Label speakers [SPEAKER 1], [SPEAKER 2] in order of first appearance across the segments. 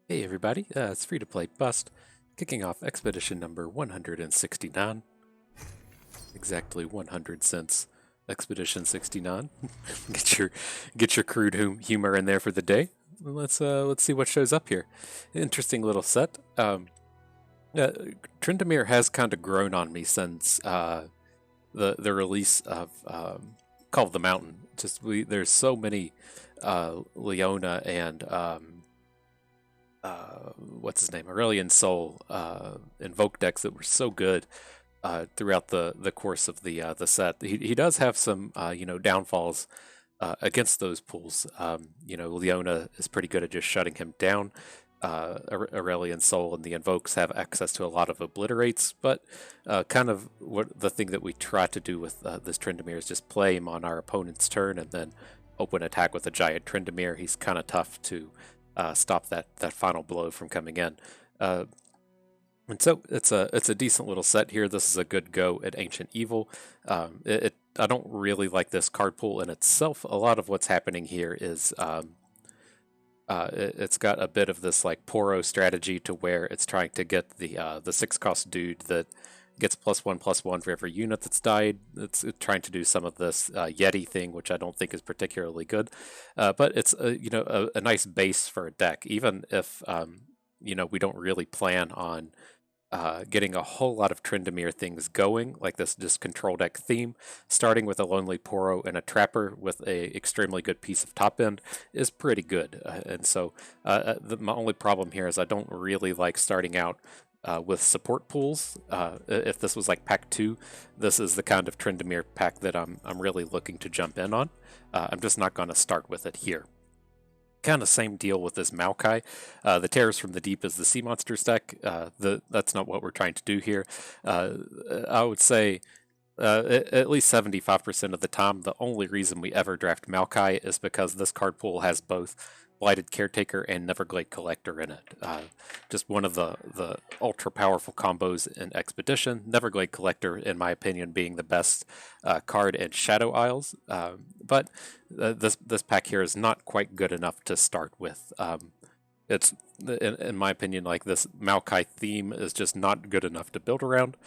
[SPEAKER 1] Hey everybody, it's free to play Bust, kicking off expedition number 169. Exactly 100 cents. Expedition 69. get your get your crude humor in there for the day. Let's see what shows up here. Interesting little set. Uh, Tryndamere has kind of grown on me since the release of Call of the Mountain. There's so many Leona and what's his name, Aurelian Soul invoke decks that were so good throughout the course of the set. He does have some downfalls against those pools. Leona is pretty good at just shutting him down. Aurelian Soul and the Invokes have access to a lot of obliterates, but kind of what the thing that we try to do with this Tryndamere is just play him on our opponent's turn and then open attack with a giant Tryndamere. He's kind of tough to stop that final blow from coming in. And so it's a decent little set here. This is a good go at Ancient Evil. I don't really like this card pool in itself. A lot of what's happening here is it's got a bit of this like Poro strategy to where it's trying to get the 6 cost dude that gets +1/+1 for every unit that's died. It's trying to do some of this Yeti thing, which I don't think is particularly good. But it's a nice base for a deck, even if we don't really plan on getting a whole lot of Tryndamere things going, like this just control deck theme. Starting with a Lonely Poro and a Trapper with a extremely good piece of top end is pretty good. And so my only problem here is I don't really like starting out with support pools. If this was like pack 2, this is the kind of Tryndamere pack that I'm really looking to jump in on. I'm just not going to start with it here. Kind of same deal with this Maokai. The Terrors from the Deep is the Sea Monsters deck. That's not what we're trying to do here. I would say at least 75% of the time, the only reason we ever draft Maokai is because this card pool has both Blighted Caretaker and Neverglade Collector in it. Just one of the ultra powerful combos in Expedition. Neverglade Collector, in my opinion, being the best card in Shadow Isles. But this pack here is not quite good enough to start with. It's in my opinion, like this Maokai theme is just not good enough to build around.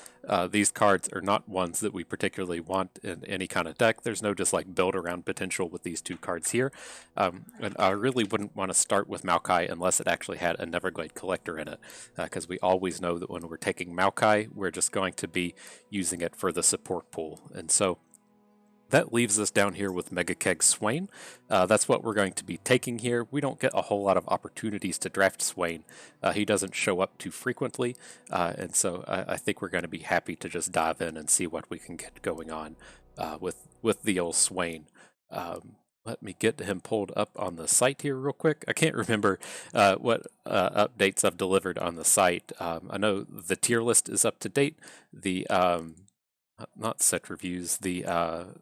[SPEAKER 1] These cards are not ones that we particularly want in any kind of deck. There's no just like build around potential with these 2 cards here. And I really wouldn't want to start with Maokai unless it actually had a Neverglade Collector in it, because we always know that when we're taking Maokai, we're just going to be using it for the support pool. And so that leaves us down here with Mega Keg Swain. That's what we're going to be taking here. We don't get a whole lot of opportunities to draft Swain. He doesn't show up too frequently, and so I think we're going to be happy to just dive in and see what we can get going on with the old Swain. Let me get him pulled up on the site here real quick. I can't remember what updates I've delivered on the site. I know the tier list is up to date. The not set reviews. The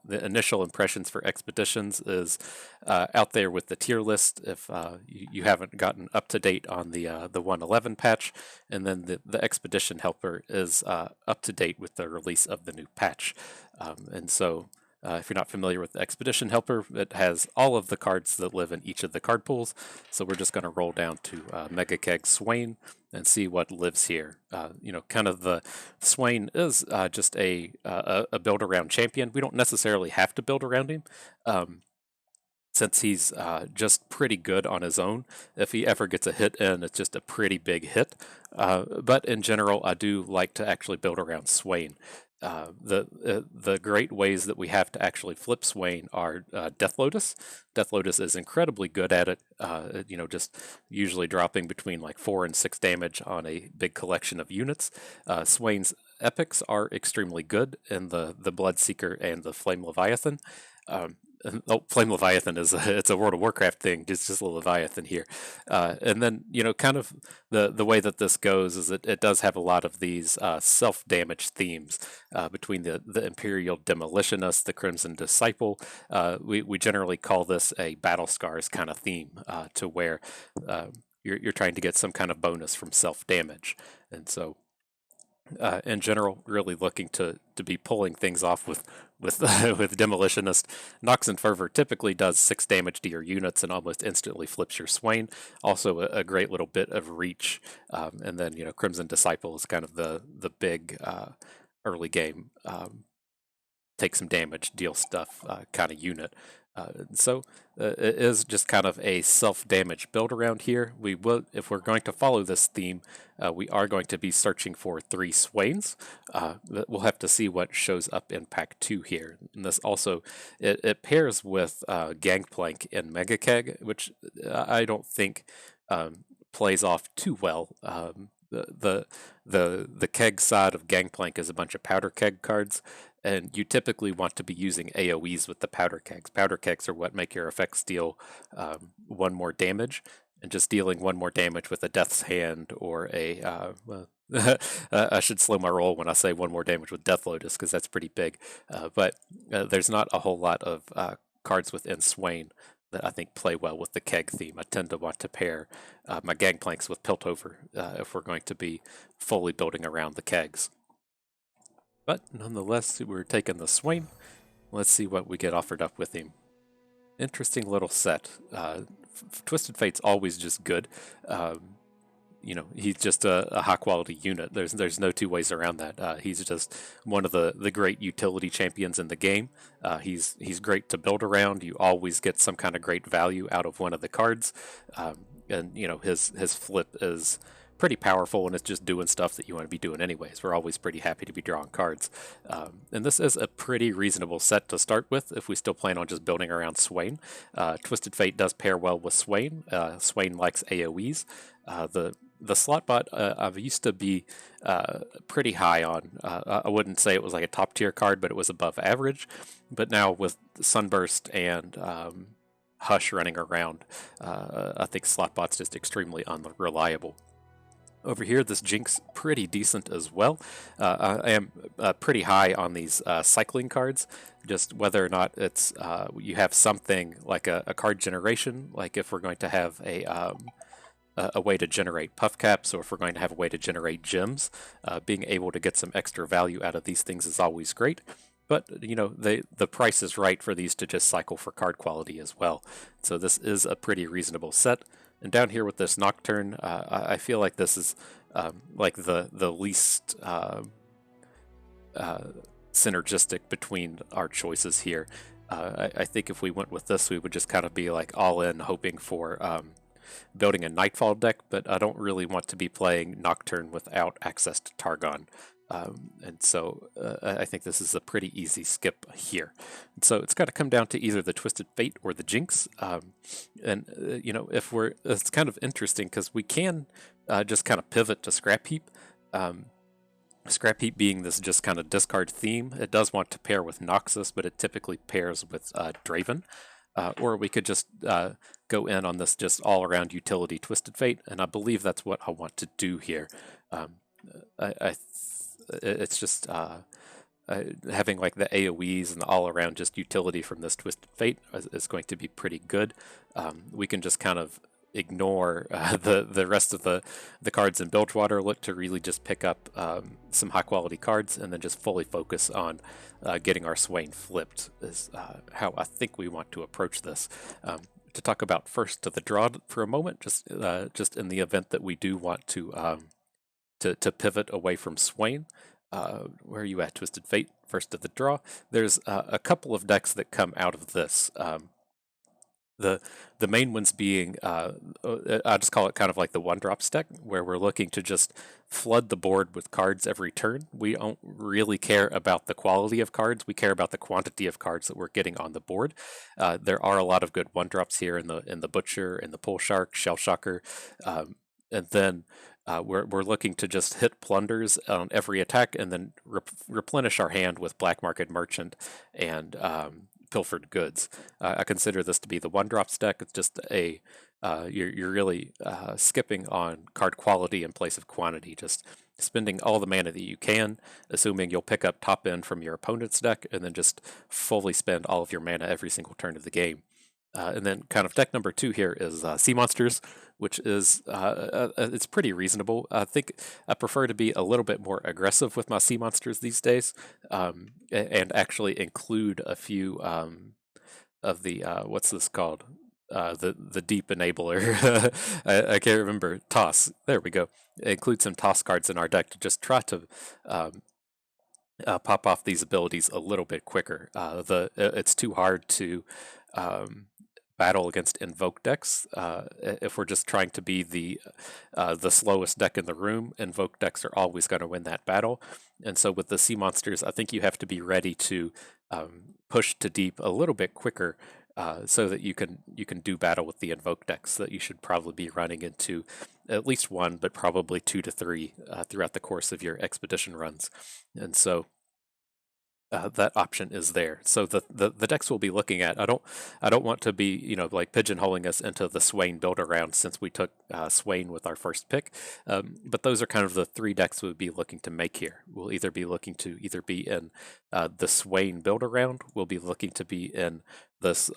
[SPEAKER 1] initial impressions for expeditions is out there with the tier list. If you haven't gotten up to date on the 111 patch, and then the expedition helper is up to date with the release of the new patch, and so. If you're not familiar with the Expedition Helper, it has all of the cards that live in each of the card pools. So we're just going to roll down to Mega Keg Swain and see what lives here. Kind of the Swain is just a build around champion. We don't necessarily have to build around him. Since he's just pretty good on his own. If he ever gets a hit in, it's just a pretty big hit. But in general, I do like to actually build around Swain. The great ways that we have to actually flip Swain are Death Lotus. Death Lotus is incredibly good at it. Just usually dropping between like 4 and 6 damage on a big collection of units. Swain's epics are extremely good in the Bloodseeker and the Flame Leviathan. Flame Leviathan it's a World of Warcraft thing, just a little Leviathan here. And then, kind of the way that this goes is it does have a lot of these self-damage themes between the Imperial Demolitionist, the Crimson Disciple. We generally call this a Battle Scars kind of theme, to where you're trying to get some kind of bonus from self-damage. And so in general, really looking to be pulling things off with with Demolitionist. Nox and Fervor typically does 6 damage to your units and almost instantly flips your Swain. Also, a great little bit of reach, and then Crimson Disciple is kind of the big early game take some damage, deal stuff kind of unit. It is just kind of a self-damage build around here. We will, if we're going to follow this theme, we are going to be searching for 3 Swains. We'll have to see what shows up in Pack 2 here. And this also, it pairs with Gangplank and Mega Keg, which I don't think plays off too well. The keg side of Gangplank is a bunch of powder keg cards, and you typically want to be using AoEs with the powder kegs. Powder kegs are what make your effects deal 1 more damage, and just dealing 1 more damage with a Death's Hand or a I should slow my roll when I say 1 more damage with Death Lotus because that's pretty big. But there's not a whole lot of cards within Swain that I think play well with the keg theme. I tend to want to pair my Gangplanks with Piltover if we're going to be fully building around the kegs. But nonetheless, we're taking the Swain. Let's see what we get offered up with him. Interesting little set. Twisted Fate's always just good. He's just a high quality unit. There's no 2 ways around that. He's just one of the great utility champions in the game. He's great to build around. You always get some kind of great value out of one of the cards, and his flip is pretty powerful, and it's just doing stuff that you want to be doing anyways. We're always pretty happy to be drawing cards. And this is a pretty reasonable set to start with if we still plan on just building around Swain. Twisted Fate does pair well with Swain. Swain likes AoEs. The slot bot I've used to be pretty high on. I wouldn't say it was like a top tier card, but it was above average. But now with Sunburst and Hush running around, I think slot bot's just extremely unreliable. Over here, this Jinx pretty decent as well. I am pretty high on these cycling cards, just whether or not it's you have something like a card generation, like if we're going to have a way to generate puff caps, or if we're going to have a way to generate gems, being able to get some extra value out of these things is always great. But the price is right for these to just cycle for card quality as well. So this is a pretty reasonable set. And down here with this Nocturne, I feel like this is like the least synergistic between our choices here. I think if we went with this, we would just kind of be like all in, hoping for building a Nightfall deck, but I don't really want to be playing Nocturne without access to Targon. And so I think this is a pretty easy skip here. And so it's got to come down to either the Twisted Fate or the Jinx. It's kind of interesting because we can just kind of pivot to Scrap Heap. Scrap Heap being this just kind of discard theme. It does want to pair with Noxus, but it typically pairs with Draven. Or we could just go in on this just all-around utility Twisted Fate, and I believe that's what I want to do here. It's just having like the AoEs and the all-around just utility from this Twisted Fate is going to be pretty good. We can just kind of ignore the rest of the cards in Bilgewater, look to really just pick up some high-quality cards, and then just fully focus on getting our Swain flipped is how I think we want to approach this. To talk about first to the draw for a moment, just in the event that we do want to pivot away from Swain. Where are you at, Twisted Fate? First to the draw. There's a couple of decks that come out of this. The main ones being, I just call it kind of like the one-drops deck, where we're looking to just flood the board with cards every turn. We don't really care about the quality of cards. We care about the quantity of cards that we're getting on the board. There are a lot of good one-drops here in the Butcher, in the Pole Shark, Shell Shocker, and then we're looking to just hit plunders on every attack, and then replenish our hand with Black Market Merchant and Pilfered Goods. I consider this to be the one-drops deck. It's just you're really skipping on card quality in place of quantity, just spending all the mana that you can, assuming you'll pick up top end from your opponent's deck, and then just fully spend all of your mana every single turn of the game. And then kind of deck number 2 here is Sea Monsters, which is it's pretty reasonable. I think I prefer to be a little bit more aggressive with my Sea Monsters these days, and actually include a few of the what's this called? The deep enabler. I can't remember. Toss. There we go. Include some toss cards in our deck to just try to pop off these abilities a little bit quicker. It's too hard to battle against invoke decks. If we're just trying to be the slowest deck in the room, invoke decks are always going to win that battle. And so with the Sea Monsters, I think you have to be ready to push to deep a little bit quicker, so that you can do battle with the invoke decks that you should probably be running into at least one, but probably 2 to 3 throughout the course of your expedition runs. And so that option is there. So the decks we'll be looking at, I don't want to be like pigeonholing us into the Swain build around, since we took Swain with our first pick. But those are kind of the 3 decks we'll be looking to make here. We'll either be looking to be in the Swain build around. We'll be looking to be in this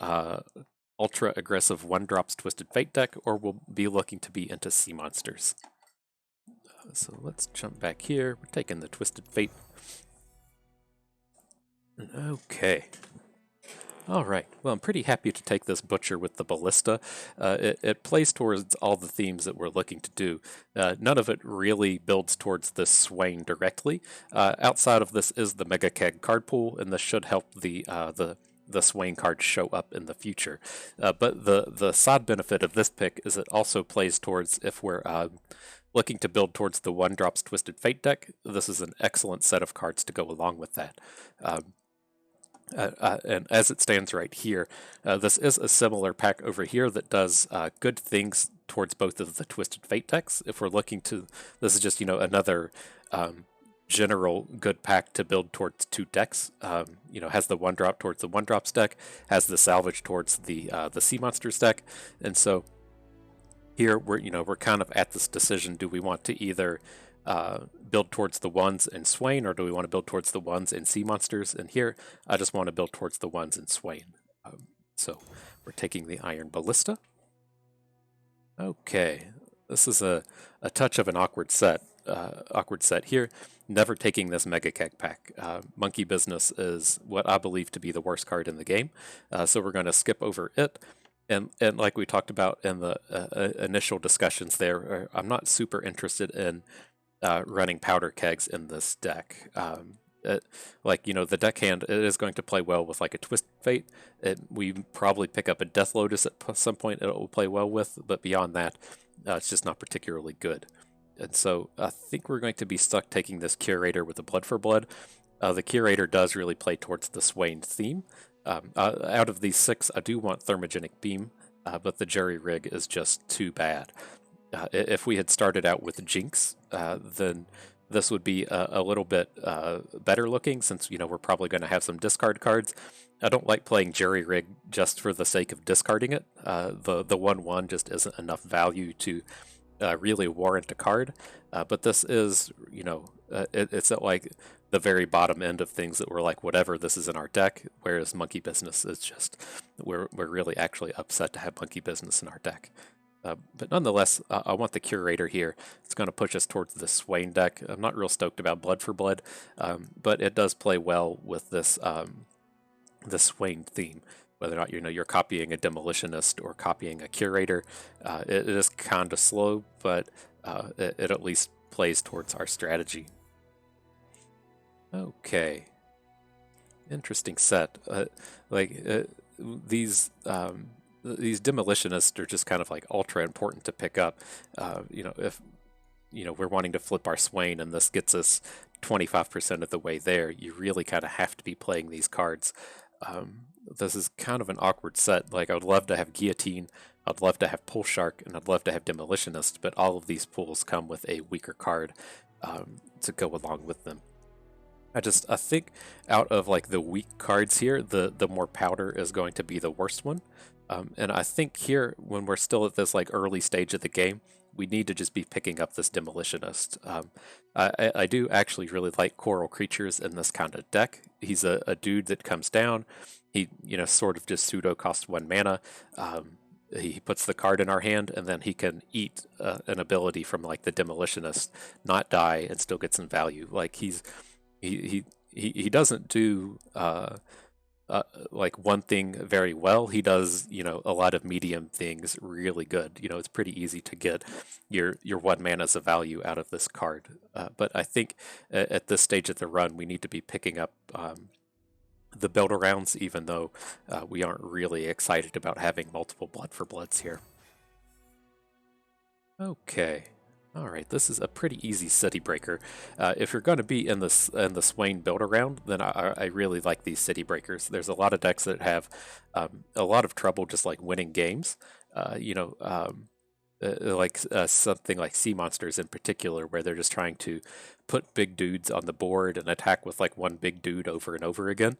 [SPEAKER 1] ultra aggressive 1-drops Twisted Fate deck, or we'll be looking to be into Sea Monsters. So let's jump back here. We're taking the Twisted Fate. Okay. All right. Well, I'm pretty happy to take this Butcher with the Ballista. It plays towards all the themes that we're looking to do. None of it really builds towards this Swain directly. Outside of this is the Mega Keg card pool, and this should help the Swain cards show up in the future. But the side benefit of this pick is it also plays towards, if we're looking to build towards the 1-drops Twisted Fate deck, this is an excellent set of cards to go along with that. And as it stands right here, this is a similar pack over here that does good things towards both of the Twisted Fate decks. If we're looking to, this is just another general good pack to build towards 2 decks. Has the 1-drop towards the 1-drops deck, has the salvage towards the Sea Monsters deck, and so here we're kind of at this decision: do we want to either build towards the 1s in Swain, or do we want to build towards the 1s in Sea Monsters? And here, I just want to build towards the 1s in Swain. So we're taking the Iron Ballista. Okay, this is a touch of an awkward set here. Never taking this Mega Keg pack. Monkey Business is what I believe to be the worst card in the game, so we're going to skip over it. And like we talked about in the initial discussions there, I'm not super interested in running powder kegs in this deck. The deckhand, it is going to play well with like a Twisted Fate. We probably pick up a Death Lotus at some point it will play well with, but beyond that, it's just not particularly good. And so I think we're going to be stuck taking this Curator with a Blood for Blood. The Curator does really play towards the Swain theme. Out of these 6, I do want Thermogenic Beam, but the Jury Rig is just too bad. If we had started out with Jinx, then this would be a little bit better looking, since we're probably going to have some discard cards. I don't like playing Jury Rig just for the sake of discarding it. The 1/1 just isn't enough value to really warrant a card. But this is, it's at like the very bottom end of things that we're like, whatever, this is in our deck. Whereas Monkey Business is just, we're really actually upset to have Monkey Business in our deck. But nonetheless, I want the Curator here. It's going to push us towards the Swain deck. I'm not real stoked about Blood for Blood, but it does play well with this the Swain theme. Whether or not you're copying a Demolitionist or copying a Curator, it is kind of slow, but it at least plays towards our strategy. Okay, interesting set. These Demolitionists are just kind of like ultra important to pick up. If we're wanting to flip our Swain and this gets us 25% of the way there, you really kind of have to be playing these cards. This is kind of an awkward set. Like, I would love to have Guillotine, I'd love to have Pull Shark, and I'd love to have Demolitionist, but all of these pools come with a weaker card to go along with them. I think out of like the weak cards here, the more powder is going to be the worst one. And I think here, when we're still at this like early stage of the game, we need to just be picking up this Demolitionist. I do actually really like Coral Creatures in this kind of deck. He's a dude that comes down. He, sort of just pseudo costs 1 mana. He puts the card in our hand, and then he can eat an ability from like the Demolitionist, not die, and still get some value. Like he doesn't do like one thing very well. He does, a lot of medium things really good. It's pretty easy to get your 1 mana's of value out of this card. But I think at this stage of the run, we need to be picking up the build-arounds, even though we aren't really excited about having multiple Blood for Bloods here. Okay. All right, this is a pretty easy city breaker. If you're going to be in the Swain build around, then I really like these city breakers. There's a lot of decks that have a lot of trouble just like winning games. Something like Sea Monsters in particular, where they're just trying to put big dudes on the board and attack with like one big dude over and over again.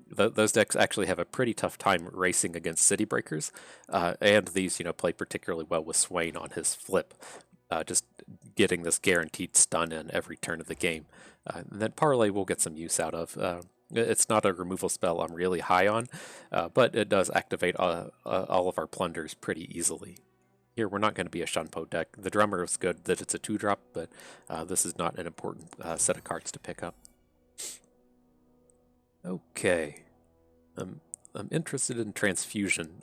[SPEAKER 1] Those decks actually have a pretty tough time racing against city breakers, and these play particularly well with Swain on his flip. Just getting this guaranteed stun in every turn of the game. And then Parlay we'll get some use out of. It's not a removal spell I'm really high on, but it does activate all of our plunders pretty easily. Here we're not going to be a Shunpo deck. The Drummer is good that it's a 2-drop, but this is not an important set of cards to pick up. Okay. I'm interested in Transfusion.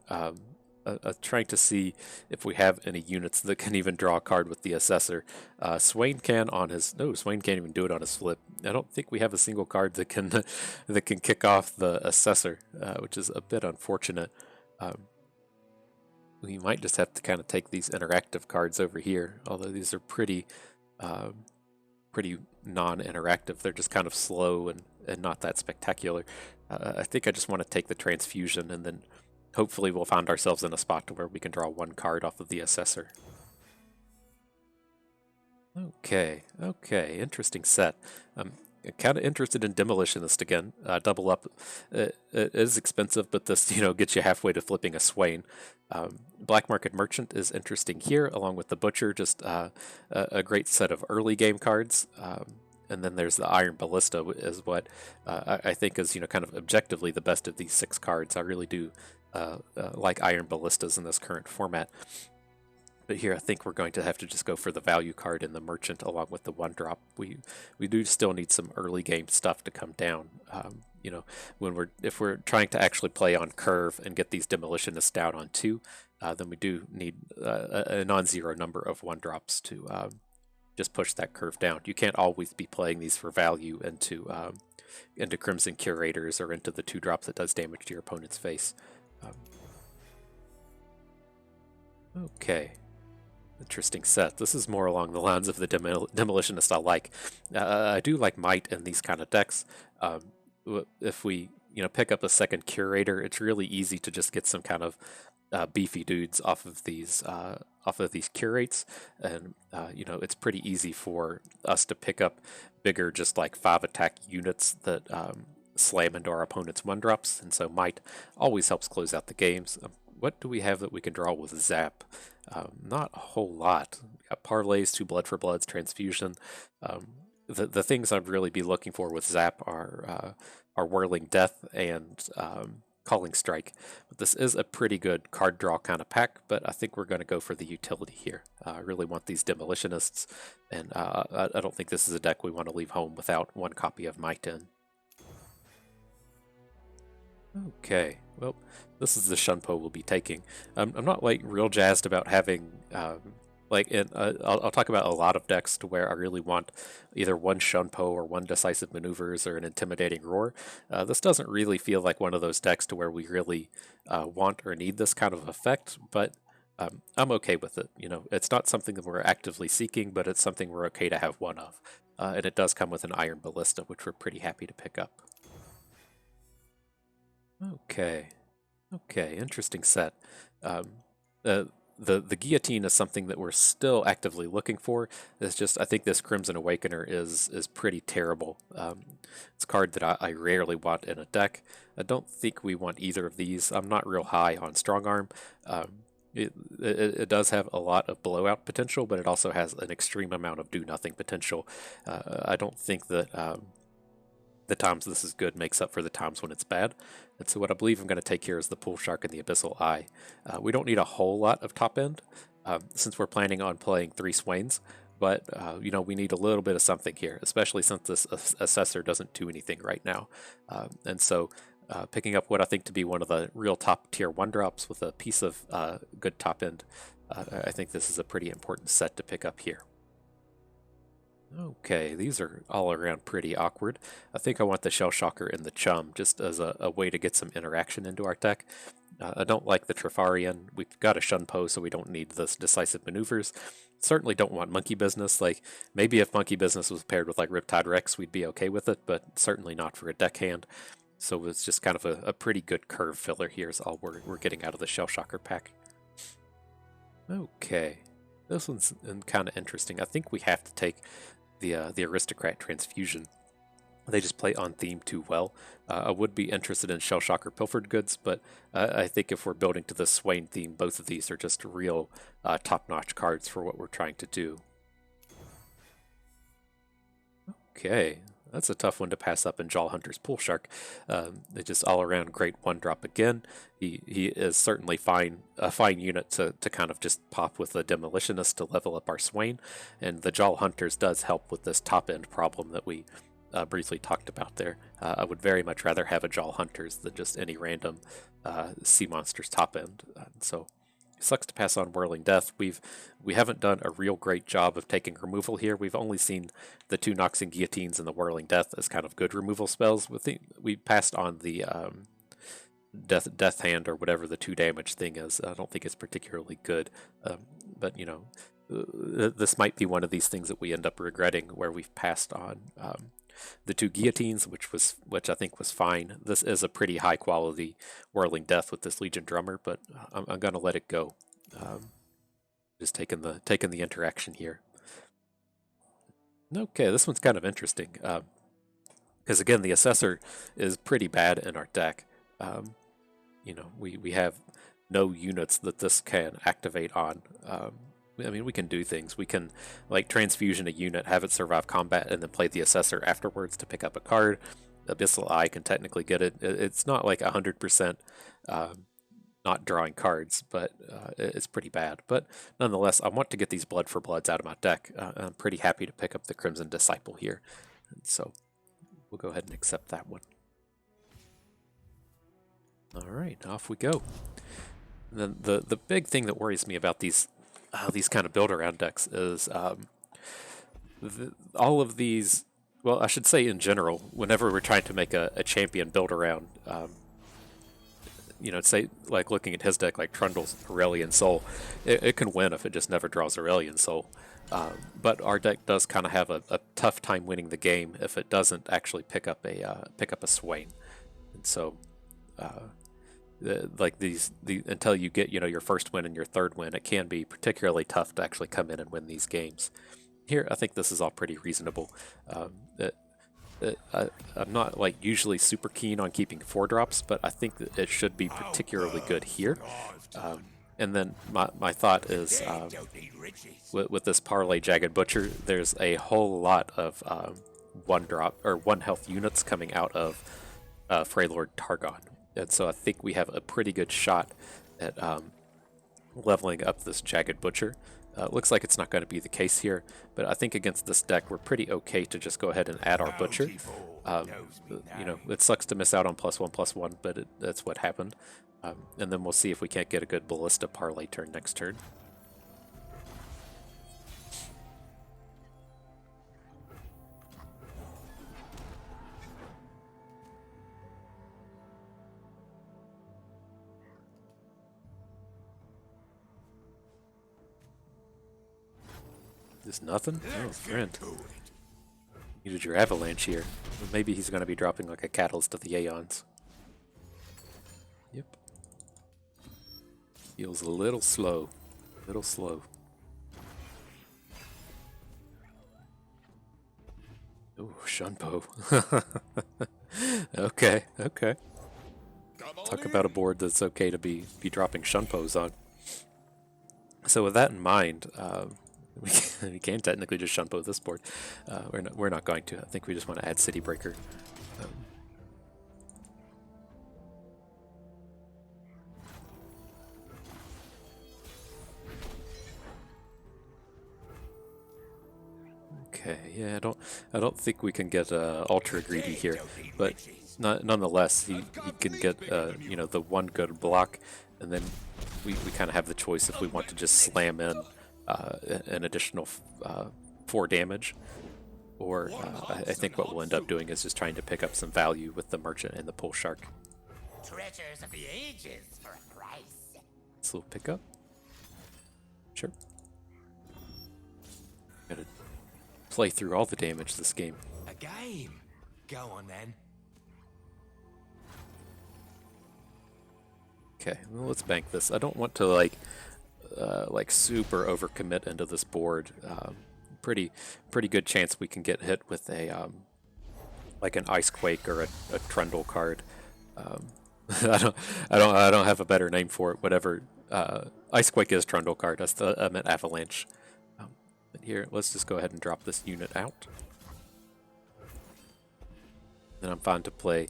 [SPEAKER 1] Trying to see if we have any units that can even draw a card with the Assessor. Swain can on his... No, Swain can't even do it on his flip. I don't think we have a single card that can that can kick off the Assessor, which is a bit unfortunate. We might just have to kind of take these interactive cards over here, although these are pretty non-interactive. They're just kind of slow and not that spectacular. I think I just want to take the Transfusion, and then hopefully we'll find ourselves in a spot to where we can draw 1 card off of the Assessor. Okay, interesting set. Kind of interested in Demolitionist again. Double up. It is expensive, but this gets you halfway to flipping a Swain. Black Market Merchant is interesting here, along with the Butcher. Just a great set of early game cards. And then there's the Iron Ballista is what I think is kind of objectively the best of these 6 cards. I really do like Iron Ballistas in this current format. But here I think we're going to have to just go for the value card in the Merchant along with the 1-drop. We do still need some early game stuff to come down. If we're trying to actually play on curve and get these Demolitionists down on 2, then we do need a non-zero number of 1-drops to just push that curve down. You can't always be playing these for value into Crimson Curators or into the 2-drop that does damage to your opponent's face. Okay. Interesting set. This is more along the lines of the Demolitionist I like. I do like Might in these kind of decks. If we pick up a second Curator, it's really easy to just get some kind of beefy dudes off of these Curates, and it's pretty easy for us to pick up bigger, just like 5-attack units that slam into our opponent's 1-drops, and so Might always helps close out the games. What do we have that we can draw with Zap? Not a whole lot. We got Parlays, 2 Blood for Bloods, Transfusion. The things I'd really be looking for with Zap are Whirling Death and Calling Strike. But this is a pretty good card draw kind of pack, but I think we're going to go for the utility here. I really want these Demolitionists, and I don't think this is a deck we want to leave home without 1 copy of Might in. Okay, well, this is the Shunpo we'll be taking. I'm not like real jazzed about having I'll talk about a lot of decks to where I really want either 1 Shunpo or 1 Decisive Maneuvers or an Intimidating Roar. This doesn't really feel like one of those decks to where we really want or need this kind of effect, but I'm okay with it. It's not something that we're actively seeking, but it's something we're okay to have 1 of. And it does come with an Iron Ballista, which we're pretty happy to pick up. Okay, interesting set. The Guillotine is something that we're still actively looking for. It's just, I think this Crimson Awakener is pretty terrible. It's a card that I rarely want in a deck. I don't think we want either of these. I'm not real high on Strong Arm. It does have a lot of blowout potential, but it also has an extreme amount of do nothing potential. I don't think that the times this is good makes up for the times when it's bad. And so what I believe I'm going to take here is the Pool Shark and the Abyssal Eye. We don't need a whole lot of top end since we're planning on playing 3 Swains, but you know, we need a little bit of something here, especially since this Assessor doesn't do anything right now. And so picking up what I think to be one of the real top tier 1-drops with a piece of good top end, I think this is a pretty important set to pick up here. Okay, these are all around pretty awkward. I think I want the Shell Shocker and the Chum just as a way to get some interaction into our deck. I don't like the Trifarian. We've got a Shunpo, so we don't need this decisive maneuvers. Certainly don't want Monkey Business. Like, maybe if Monkey Business was paired with like Riptide Rex, we'd be okay with it, but certainly not for a deckhand. So it's just kind of a pretty good curve filler here is all we're getting out of the Shell Shocker pack. Okay, this one's kind of interesting. I think we have to take the Aristocrat Transfusion. They just play on theme too well. I would be interested in Shell Shocker Pilfered Goods, but I think if we're building to the Swain theme, both of these are just real top-notch cards for what we're trying to do. Okay, that's a tough one to pass up in Jaw Hunter's Pool Shark. It's just all-around great 1-drop again. He is certainly a fine unit to kind of just pop with the Demolitionist to level up our Swain, and the Jaw Hunters does help with this top-end problem that we briefly talked about there. I would very much rather have a Jaw Hunters than just any random Sea Monsters top end. So it sucks to pass on Whirling Death. We haven't done a real great job of taking removal here. We've only seen the 2 Noxing Guillotines and the Whirling Death as kind of good removal spells. We passed on the Death Hand or whatever the 2 damage thing is. I don't think it's particularly good, but you know, this might be one of these things that we end up regretting, where we've passed on the 2 Guillotines, which I think was fine. This is a pretty high quality Whirling Death with this Legion Drummer, but I'm gonna let it go. Just taking the interaction here. Okay, this one's kind of interesting because again, the Assessor is pretty bad in our deck. You know, we have no units that this can activate on. I mean, we can do things. We can, like, transfusion a unit, have it survive combat, and then play the Assessor afterwards to pick up a card. Abyssal Eye can technically get it. It's not like 100% not drawing cards, but it's pretty bad. But nonetheless, I want to get these Blood for Bloods out of my deck. I'm pretty happy to pick up the Crimson Disciple here. And so we'll go ahead and accept that one. All right, off we go. And then the big thing that worries me about these kind of build-around decks is all of these, well, I should say in general, whenever we're trying to make a champion build-around, you know, say, like looking at his deck, like Trundle's Aurelian Soul, it can win if it just never draws Aurelian Soul. But our deck does kind of have a tough time winning the game if it doesn't actually pick up a Swain. And so like until you get, you know, your first win and your third win, it can be particularly tough to actually come in and win these games. Here, I think this is all pretty reasonable. I'm not like usually super keen on keeping 4-drops, but I think that it should be particularly good here. And then my thought is with this Parlay Jagged Butcher, there's a whole lot of 1-drop or 1-health units coming out of Freylord Targon. And so I think we have a pretty good shot at leveling up this Jagged Butcher. Looks like it's not going to be the case here, but I think against this deck we're pretty okay to just go ahead and add our Butcher. You know, it sucks to miss out on +1/+1, but that's what happened. And then we'll see if we can't get a good Ballista Parlay turn next turn. Is nothing? Oh, friend. Needed your Avalanche here. Well, maybe he's going to be dropping like a Catalyst of the Aeons. Yep. Feels a little slow. A little slow. Ooh, Shunpo. Okay, okay. Talk about a board that's okay to be dropping Shunpos on. So with that in mind, we can technically just Shunpo this board. We're not going to. I think we just want to add City Breaker. Okay, yeah, I don't think we can get ultra greedy here, but nonetheless, he can get you know, the one good block, and then we kind of have the choice if we want to just slam in an additional 4 damage, or I think what we'll end up doing is just trying to pick up some value with the merchant and the pole shark.
[SPEAKER 2] Treasures of the ages for a price.
[SPEAKER 1] This little pickup, sure. Gotta play through all the damage this game.
[SPEAKER 2] A game. Go on then.
[SPEAKER 1] Okay, well, let's bank this. I don't want to like super overcommit into this board. Pretty good chance we can get hit with a like an Ice Quake or a Trundle card. I don't have a better name for it. Whatever. Ice Quake is Trundle card. I meant Avalanche. But here, let's just go ahead and drop this unit out. Then I'm fine to play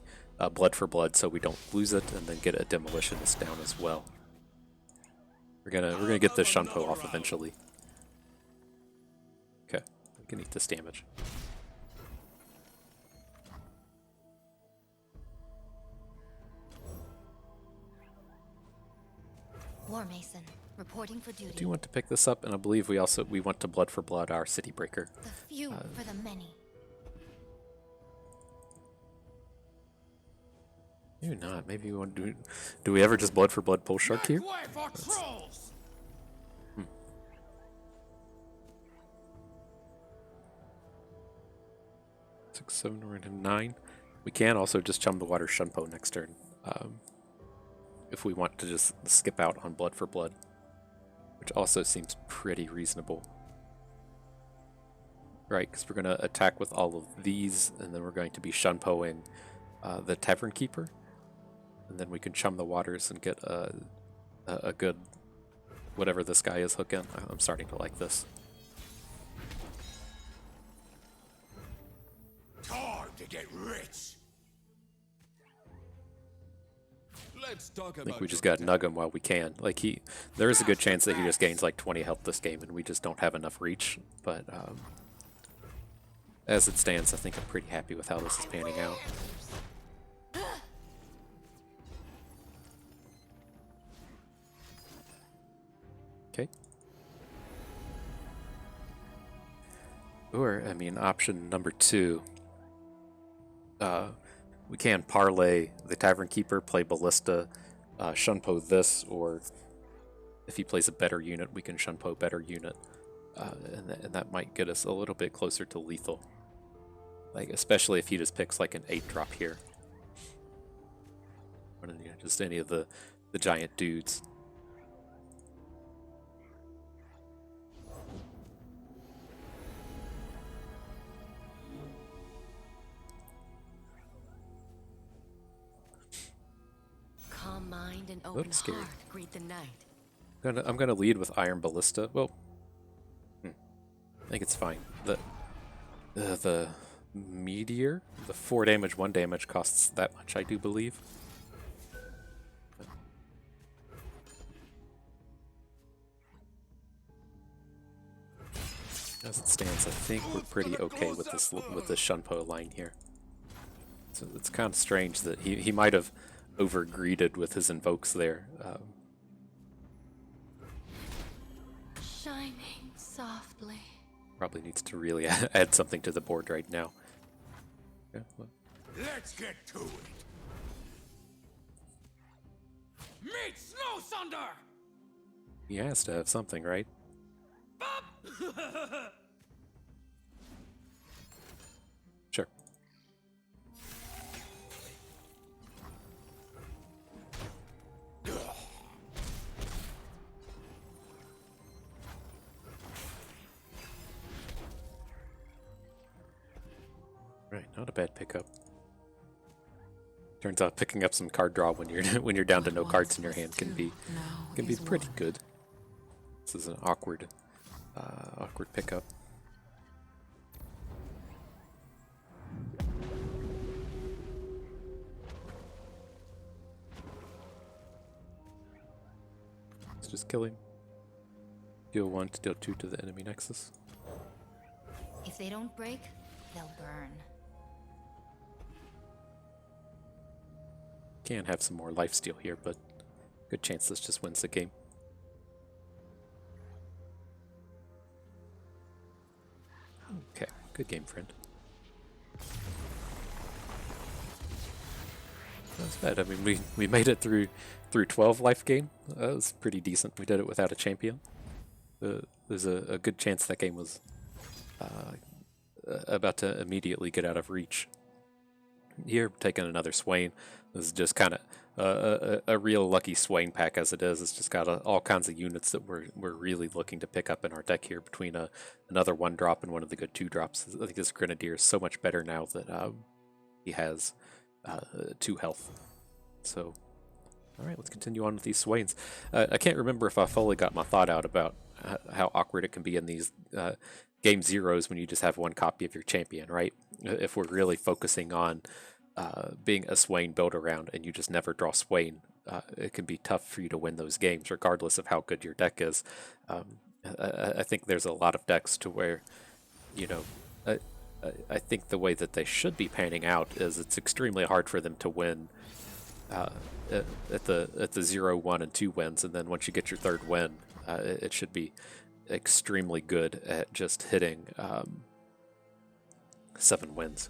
[SPEAKER 1] Blood for Blood so we don't lose it, and then get a Demolitionist down as well. We're gonna get this Shunpo off eventually. Okay, we can eat this damage.
[SPEAKER 3] War Mason, reporting for duty.
[SPEAKER 1] I do want to pick this up, and I believe we want to Blood for Blood our City Breaker.
[SPEAKER 3] The few for the many.
[SPEAKER 1] Maybe not. Maybe we want to do we ever just Blood for Blood Pole Shark here? Six, 7, we're into 9. We can also just Chum the Water Shunpo next turn. If we want to just skip out on Blood for Blood, which also seems pretty reasonable. Right, because we're going to attack with all of these, and then we're going to be Shunpoing the Tavern Keeper. And then we can Chum the Waters and get a good whatever this guy is hook in. I'm starting to like this.
[SPEAKER 2] Time to get rich. Let's talk about.
[SPEAKER 1] I think we just got to nug him while we can. Like there is a good chance that he just gains like 20 health this game, and we just don't have enough reach. But as it stands, I think I'm pretty happy with how this is panning out. Okay. Or, I mean, option number 2. We can parlay the Tavern Keeper, play Ballista, Shunpo this, or if he plays a better unit, we can Shunpo better unit. And that might get us a little bit closer to lethal. Like, especially if he just picks like an 8-drop here. Or, you know, just any of the giant dudes.
[SPEAKER 3] Mind and
[SPEAKER 1] A little scary.
[SPEAKER 3] greet the night.
[SPEAKER 1] I'm gonna lead with Iron Ballista. Well, I think it's fine. The Meteor, the 4 damage, 1 damage costs that much, I do believe. As it stands, I think we're pretty okay with this Shunpo line here. So it's kind of strange that he might have over-greeded with his invokes there.
[SPEAKER 3] Shining softly.
[SPEAKER 1] Probably needs to really add something to the board right now. Yeah, well.
[SPEAKER 2] Let's get to it. Meet Snow Sunder.
[SPEAKER 1] He has to have something, right? Sure. Right, not a bad pickup. Turns out picking up some card draw when you're when you're down to no cards in your hand can be pretty good. This is an awkward pickup. Let's just kill him. Deal 1 to deal 2 to the enemy nexus.
[SPEAKER 3] If they don't break, they'll burn.
[SPEAKER 1] Can have some more lifesteal here, but good chance this just wins the game. Okay, good game, friend. That's bad. I mean, we made it through 12 life game. That was pretty decent. We did it without a champion. There's a good chance that game was about to immediately get out of reach. Here, taking another Swain. This is just kind of a real lucky Swain pack as it is. It's just got all kinds of units that we're really looking to pick up in our deck here between another 1-drop and one of the good 2-drops. I think this Grenadier is so much better now that he has 2 health. So, alright, let's continue on with these Swains. I can't remember if I fully got my thought out about how awkward it can be in these game zeros when you just have 1 copy of your champion, right? If we're really focusing on being a Swain build around and you just never draw Swain, it can be tough for you to win those games regardless of how good your deck is. I think there's a lot of decks to where, you know, I think the way that they should be panning out is it's extremely hard for them to win at the 0, 1, and 2 wins, and then once you get your 3rd win, it should be extremely good at just hitting 7 wins.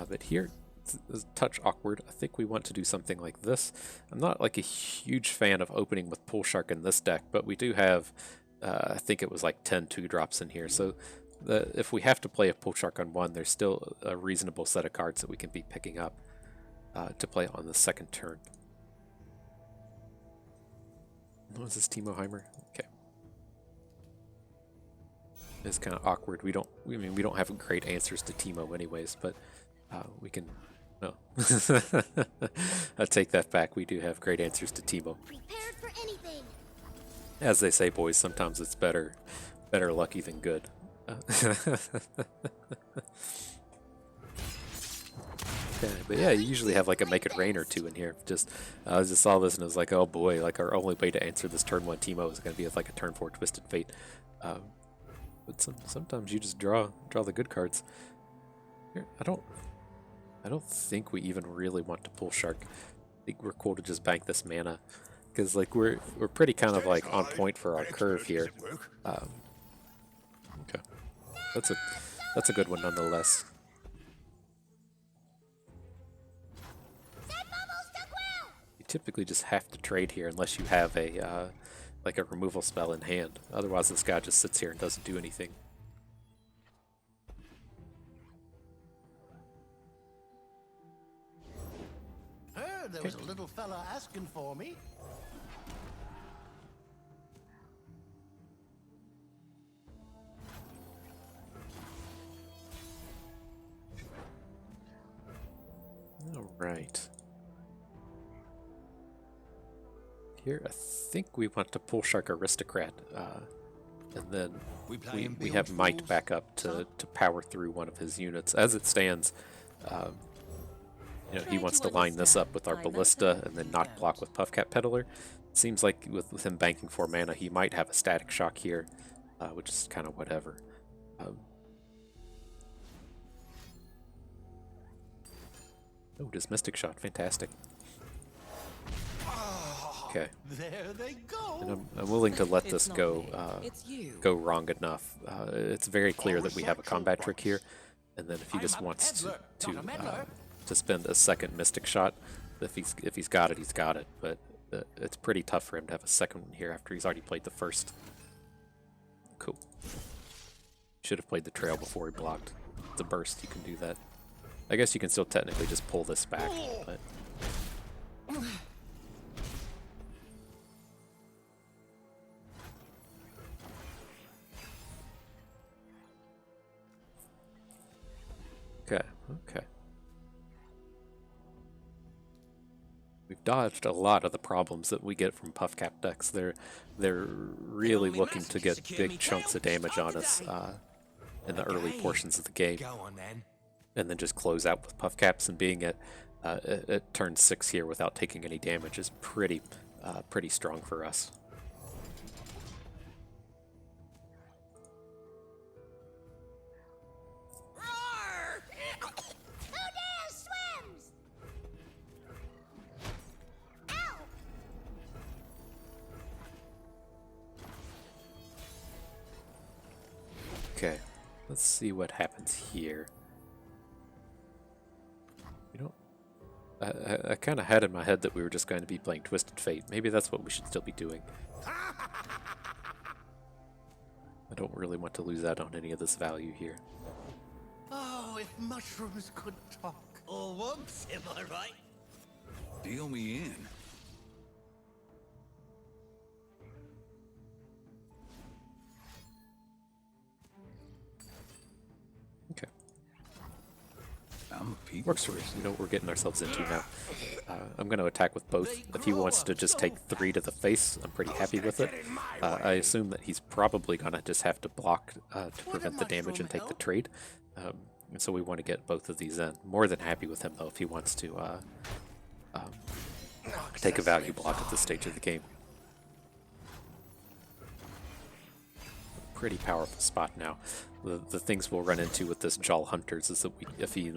[SPEAKER 1] But here, it's a touch awkward. I think we want to do something like this. I'm not like a huge fan of opening with Pool Shark in this deck, but we do have, I think it was like 10 2-drops in here, so if we have to play a Pool Shark on 1, there's still a reasonable set of cards that we can be picking up to play on the 2nd turn. What was this, Timo Heimer? Okay. It's kind of awkward. We don't have great answers to Timo anyways, but we can. No, I take that back. We do have great answers to Timo.
[SPEAKER 3] Prepared for anything.
[SPEAKER 1] As they say, boys, sometimes it's better lucky than good. Okay, but yeah, you usually have like a Make It Rain or 2 in here. I just saw this and I was like, oh boy, like our only way to answer this turn 1 Timo is going to be with like a turn 4 Twisted Fate. But sometimes you just draw the good cards. Here, I don't think we even really want to pull Shark. I think we're cool to just bank this mana, because like we're pretty kind of like on point for our curve here. Okay, that's a good one nonetheless. You typically just have to trade here unless you have a like a removal spell in hand. Otherwise, this guy just sits here and doesn't do anything.
[SPEAKER 2] Heard there was a little fella asking for me.
[SPEAKER 1] All right. Here, I think we want to pull Shark Aristocrat, and then we have Might back up to power through one of his units. As it stands, you know, he wants to line this up with our Ballista and then not block with Puffcat Peddler. It seems like with him banking 4 mana, he might have a Static Shock here, which is kind of whatever. Oh, just Mystic Shot, fantastic. Okay.
[SPEAKER 2] There they go.
[SPEAKER 1] And I'm willing to let this go wrong enough. It's very clear that we have a combat trick here, and then if he just wants to spend a second Mystic Shot, if he's got it, he's got it. But it's pretty tough for him to have a second one here after he's already played the first. Cool. Should have played the Trail before he blocked. It's a burst, you can do that. I guess you can still technically just pull this back, but. Okay. we've dodged a lot of the problems that we get from puff cap decks. They're really looking to get big chunks of damage on us in the early portions of the game, and then just close out with puff caps. And being at turn 6 here without taking any damage is pretty strong for us. Okay, let's see what happens here. You know, I kind of had in my head that we were just going to be playing Twisted Fate. Maybe that's what we should still be doing. I don't really want to lose out on any of this value here.
[SPEAKER 4] Oh, if mushrooms could talk.
[SPEAKER 2] Or whoops, am I right?
[SPEAKER 4] Deal me in.
[SPEAKER 1] Okay.
[SPEAKER 4] I'm a peak.
[SPEAKER 1] Works for us. You know what we're getting ourselves into now. I'm going to attack with both. If he wants to just take 3 to the face, I'm pretty happy with it. I assume that he's probably going to just have to block to prevent the damage and take the trade. And so we want to get both of these in. More than happy with him, though, if he wants to take a value block at this stage of the game. Pretty powerful spot now. The things we'll run into with this Jal Hunters is that if he,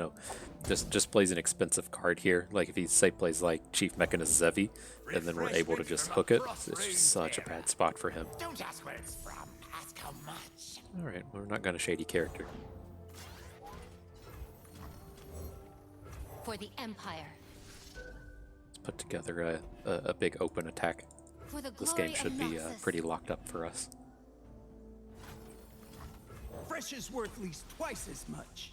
[SPEAKER 1] just plays an expensive card here, like if he, say, plays like Chief Mechanist Zevi, and then we're able to just hook it, it's just such a bad spot for him.
[SPEAKER 2] Don't ask where it's from, ask how much.
[SPEAKER 1] Alright, we're not going to shady character.
[SPEAKER 3] For the Empire.
[SPEAKER 1] Let's put together a big open attack.
[SPEAKER 3] For the
[SPEAKER 1] This
[SPEAKER 3] glory
[SPEAKER 1] game should
[SPEAKER 3] of
[SPEAKER 1] be
[SPEAKER 3] Noxus.
[SPEAKER 1] pretty locked up for us.
[SPEAKER 4] Fresh is worth at least twice as much.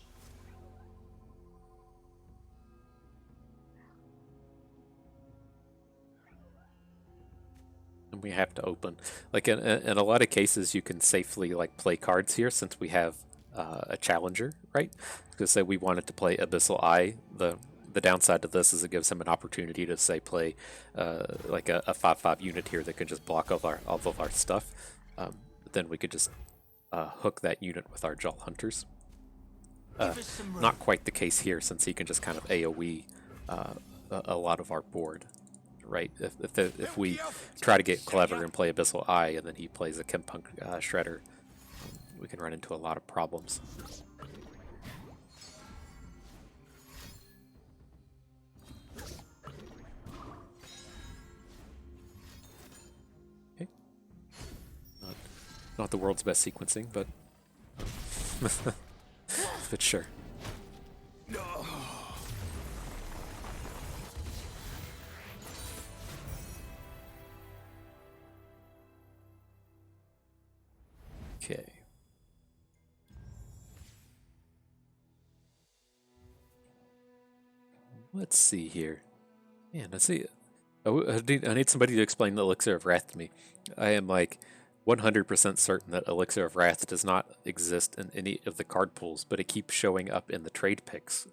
[SPEAKER 1] And we have to open. Like in a lot of cases, you can safely like play cards here since we have a challenger, right? Because say we wanted to play Abyssal Eye, the downside to this is it gives him an opportunity to say play like a 5/5 unit here that can just block all of our stuff. But then we could just hook that unit with our Jal Hunters. Not quite the case here since he can just kind of AoE a lot of our board. Right, if we try to get clever and play Abyssal Eye and then he plays a Chempunk Shredder, we can run into a lot of problems. Okay, not the world's best sequencing, but but sure. Okay. Let's see here. Man, let's see. I need somebody to explain the Elixir of Wrath to me. I am like 100% certain that Elixir of Wrath does not exist in any of the card pools, but it keeps showing up in the trade picks.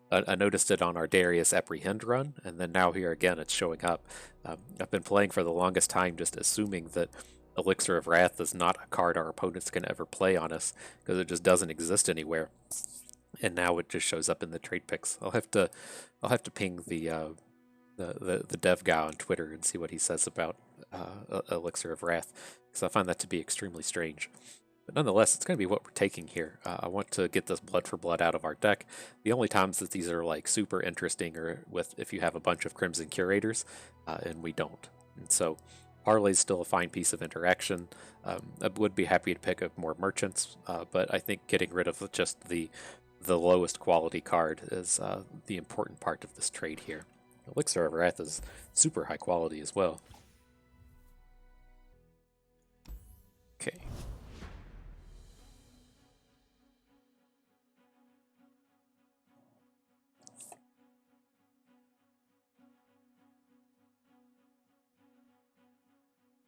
[SPEAKER 1] I noticed it on our Darius Apprehend run, and then now here again it's showing up. I've been playing for the longest time just assuming that Elixir of Wrath is not a card our opponents can ever play on us because it just doesn't exist anywhere, and now it just shows up in the trade picks. I'll have to ping the dev guy on Twitter and see what he says about Elixir of Wrath, because I find that to be extremely strange. But nonetheless, it's going to be what we're taking here. I want to get this blood for blood out of our deck. The only times that these are like super interesting are with if you have a bunch of Crimson Curators, and we don't. And so Parlay's still a fine piece of interaction. I would be happy to pick up more merchants, but I think getting rid of just the lowest quality card is the important part of this trade here. Elixir of Wrath is super high quality as well. Okay.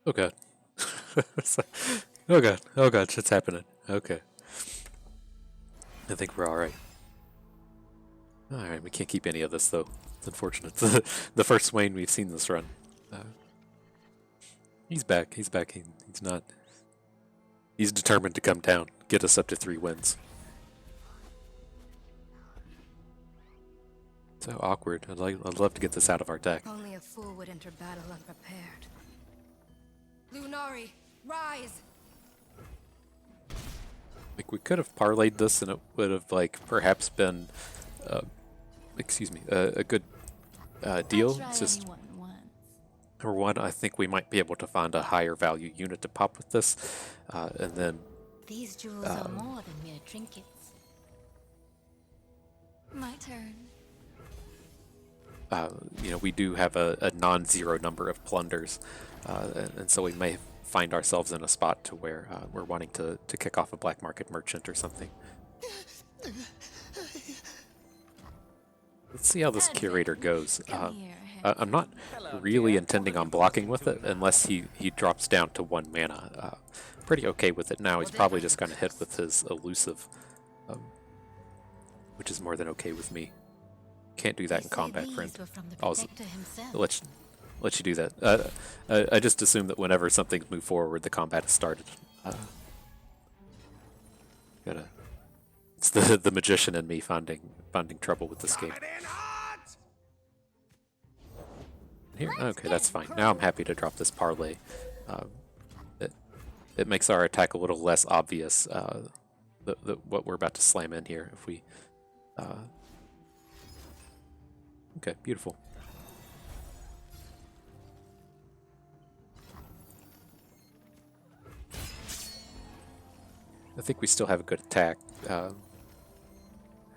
[SPEAKER 1] Oh god. Oh god, shit's happening. Okay. I think we're alright. Alright, we can't keep any of this though. It's unfortunate. The first Swain we've seen this run. He's back. He's back. He's not. He's determined to come down, get us up to 3 wins. So awkward. I'd love to get this out of our deck.
[SPEAKER 3] Only a fool would enter battle unprepared. Lunari, rise!
[SPEAKER 1] Like, we could have parlayed this and it would have, like, perhaps been, excuse me, a good deal. It's just, number one, I think we might be able to find a higher value unit to pop with this, and then...
[SPEAKER 3] These jewels are more than mere trinkets. My turn.
[SPEAKER 1] You know, we do have a non-zero number of plunders, and so we may find ourselves in a spot to where we're wanting to kick off a black market merchant or something. Let's see how this curator goes. I'm not really intending on blocking with it unless he drops down to 1 mana. Pretty okay with it now. He's probably just going to hit with his elusive, which is more than okay with me. Can't do that in combat, friend. I'll let you do that. I just assume that whenever something's moved forward, the combat has started. It's the magician in me finding trouble with this game. Here, okay, that's fine. Now I'm happy to drop this parlay. It makes our attack a little less obvious. What we're about to slam in here. If we, okay, beautiful. I think we still have a good attack.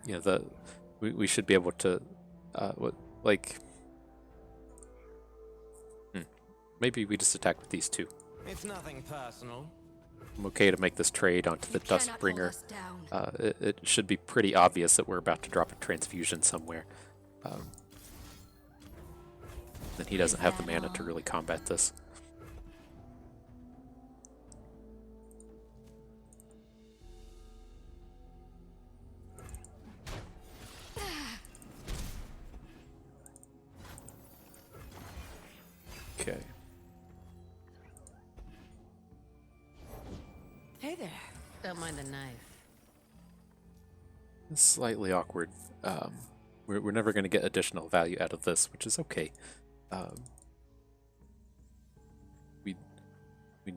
[SPEAKER 1] You know, we should be able to, maybe we just attack with these 2.
[SPEAKER 2] It's nothing personal.
[SPEAKER 1] I'm okay to make this trade onto the Dustbringer. It should be pretty obvious that we're about to drop a transfusion somewhere. Then he doesn't have the mana to really combat this. Okay.
[SPEAKER 5] Hey there. Don't mind the knife.
[SPEAKER 1] It's slightly awkward. We're never going to get additional value out of this, which is okay. We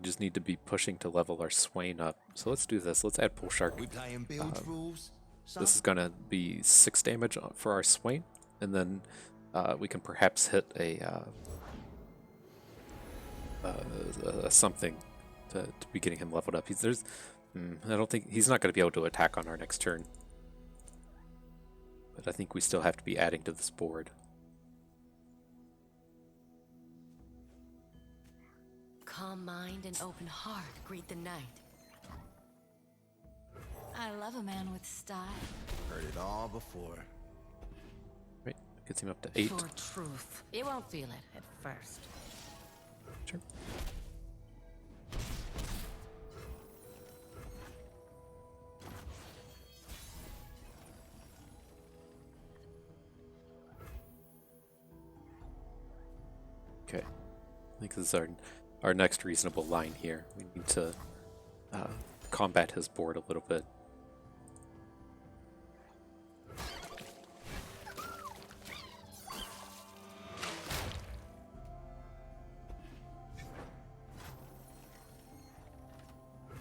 [SPEAKER 1] just need to be pushing to level our Swain up. So let's do this. Let's add Pool Shark. This is going to be 6 damage for our Swain, and then we can perhaps hit a something to be getting him leveled up. I don't think he's not going to be able to attack on our next turn, but I think we still have to be adding to this board.
[SPEAKER 5] Calm mind and open heart greet the night.
[SPEAKER 3] I love a man with style.
[SPEAKER 4] Heard it all before.
[SPEAKER 1] Right, gets him up to 8.
[SPEAKER 5] For truth. You won't feel it at first.
[SPEAKER 1] Sure. Okay, I think this is our next reasonable line here. We need to combat his board a little bit.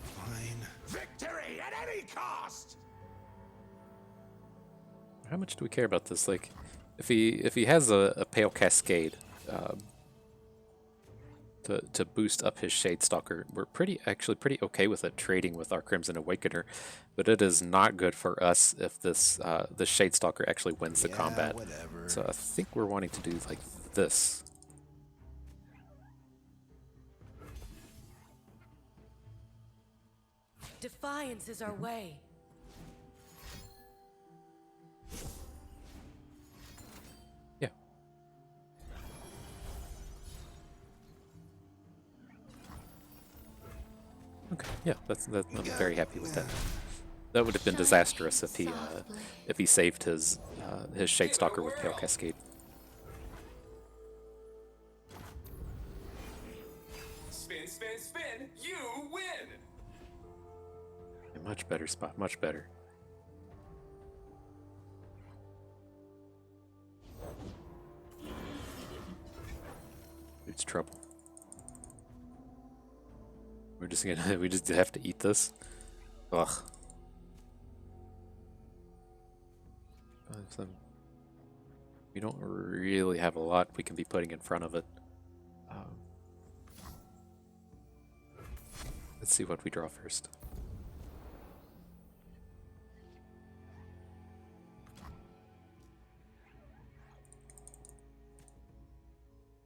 [SPEAKER 4] Fine.
[SPEAKER 2] Victory at any cost!
[SPEAKER 1] How much do we care about this? Like, if he has a Pale Cascade to boost up his Shadestalker, we're actually pretty okay with it trading with our Crimson Awakener, but it is not good for us if this Shadestalker actually wins the combat.
[SPEAKER 4] Whatever.
[SPEAKER 1] So I think we're wanting to do like this.
[SPEAKER 5] Defiance is our way.
[SPEAKER 1] Yeah. Okay. Yeah, I'm very happy with that. That would have been disastrous if he saved his Shadestalker with Pale Cascade. Much better spot, much better. It's trouble. We're just gonna, we just have to eat this? Ugh. We don't really have a lot we can be putting in front of it. Let's see what we draw first.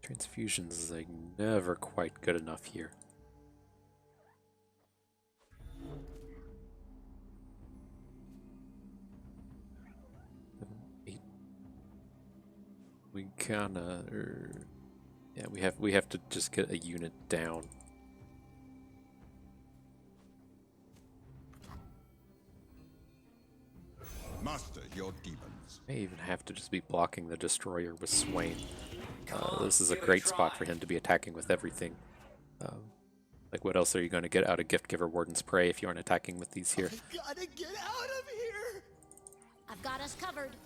[SPEAKER 1] Transfusions is like never quite good enough here. 8. We kinda, yeah, we have to just get a unit down.
[SPEAKER 6] Master your demons.
[SPEAKER 1] May even have to just be blocking the destroyer with Swain. This is a great spot for him to be attacking with everything. Like, what else are you going to get out of Gift Giver Warden's Prey if you aren't attacking with these here?
[SPEAKER 4] I gotta get out of here!
[SPEAKER 5] I've got us covered.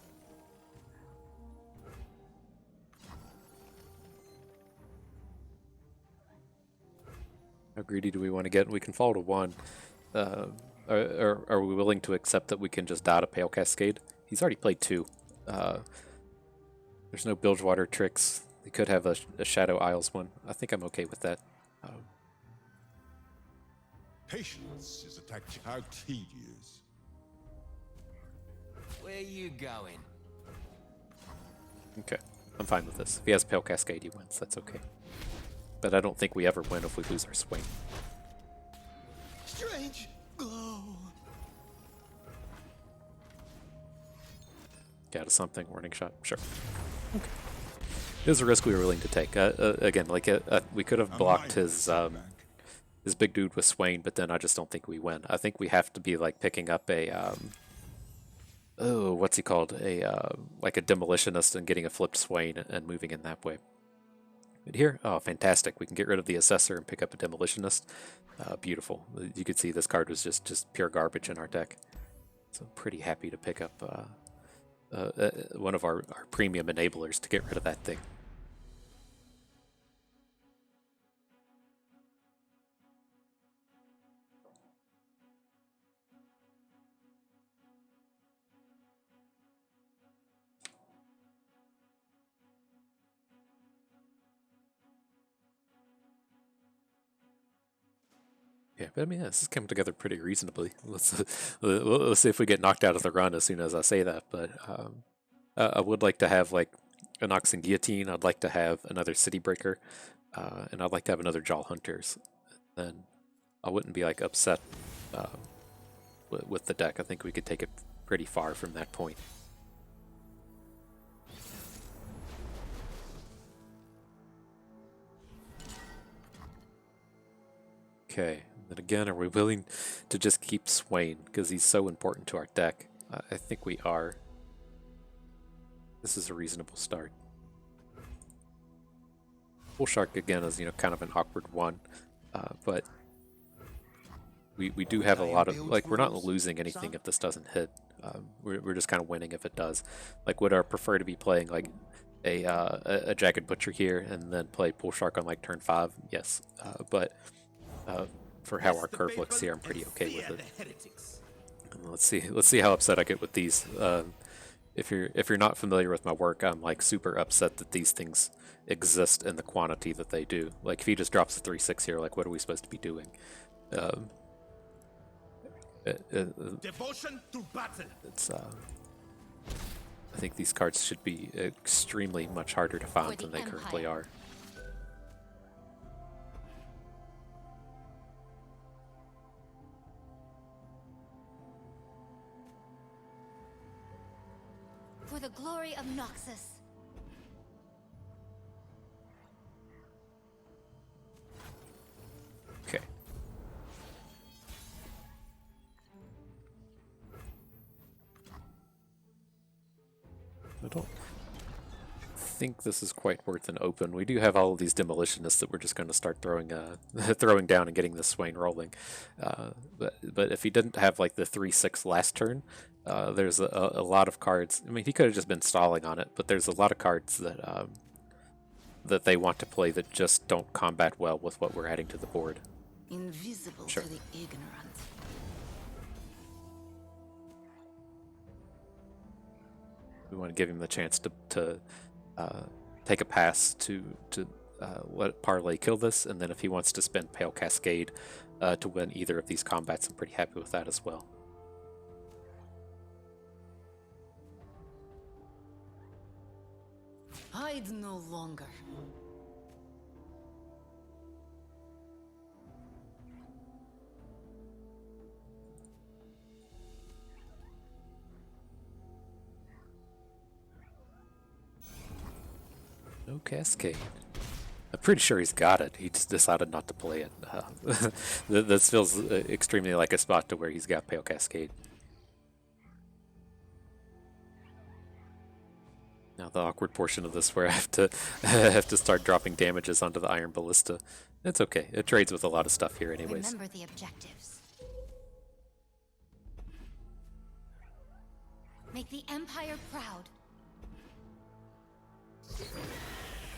[SPEAKER 1] How greedy do we want to get? We can fall to 1. Are we willing to accept that we can just dot a Pale Cascade? He's already played 2. There's no Bilgewater tricks. We could have a Shadow Isles one. I think I'm okay with that.
[SPEAKER 6] Patience is a tactic. How tedious.
[SPEAKER 2] Where you going?
[SPEAKER 1] Okay, I'm fine with this. If he has Pale Cascade, he wins. That's okay. But I don't think we ever win if we lose our Swain.
[SPEAKER 4] Strange glow.
[SPEAKER 1] Got something. Warning shot. Sure. Okay. It was a risk we were willing to take. Again, like we could have blocked his big dude with Swain, but then I just don't think we win. I think we have to be like picking up a oh, what's he called? Like a demolitionist and getting a flipped Swain and moving in that way. But here, oh, fantastic! We can get rid of the assessor and pick up a demolitionist. Beautiful. You could see this card was just pure garbage in our deck. So I'm pretty happy to pick up one of our premium enablers to get rid of that thing. Yeah, but I mean, this has come together pretty reasonably. Let's see if we get knocked out of the run as soon as I say that. But I would like to have like an Oxen Guillotine. I'd like to have another City Breaker, and I'd like to have another Jaw Hunters. Then I wouldn't be like upset with the deck. I think we could take it pretty far from that point. Okay. And again, are we willing to just keep Swain because he's so important to our deck? I think we are. This is a reasonable start. Bull Shark again is kind of an awkward one, but we do have a lot of like we're not losing anything if this doesn't hit. We're just kind of winning if it does. Like, would I prefer to be playing like a Jagged Butcher here and then play Bull Shark on like turn 5? Yes, but for how our curve looks here, I'm pretty okay with it. And let's see how upset I get with these. If you're not familiar with my work, I'm like super upset that these things exist in the quantity that they do. Like, if he just drops a 3/6 here, like, what are we supposed to be doing?
[SPEAKER 4] Devotion to battle.
[SPEAKER 1] It's I think these cards should be extremely much harder to find than they currently are.
[SPEAKER 3] For the glory of Noxus.
[SPEAKER 1] Okay. I don't think this is quite worth an open. We do have all of these demolitionists that we're just going to start throwing throwing down and getting this Swain rolling. But if he didn't have like the 3/6 last turn, there's a lot of cards. I mean, he could have just been stalling on it, but there's a lot of cards that that they want to play that just don't combat well with what we're adding to the board.
[SPEAKER 5] Invisible
[SPEAKER 1] Sure.
[SPEAKER 5] to the ignorant.
[SPEAKER 1] We want to give him the chance to take a pass to let Parlay kill this, and then if he wants to spend Pale Cascade to win either of these combats, I'm pretty happy with that as well.
[SPEAKER 5] Hide no longer.
[SPEAKER 1] No Cascade. I'm pretty sure he's got it. He just decided not to play it. This feels extremely like a spot to where he's got Pale Cascade. Now the awkward portion of this where I have to start dropping damages onto the Iron Ballista. It's okay. It trades with a lot of stuff here anyways.
[SPEAKER 3] Remember the objectives. Make the Empire proud.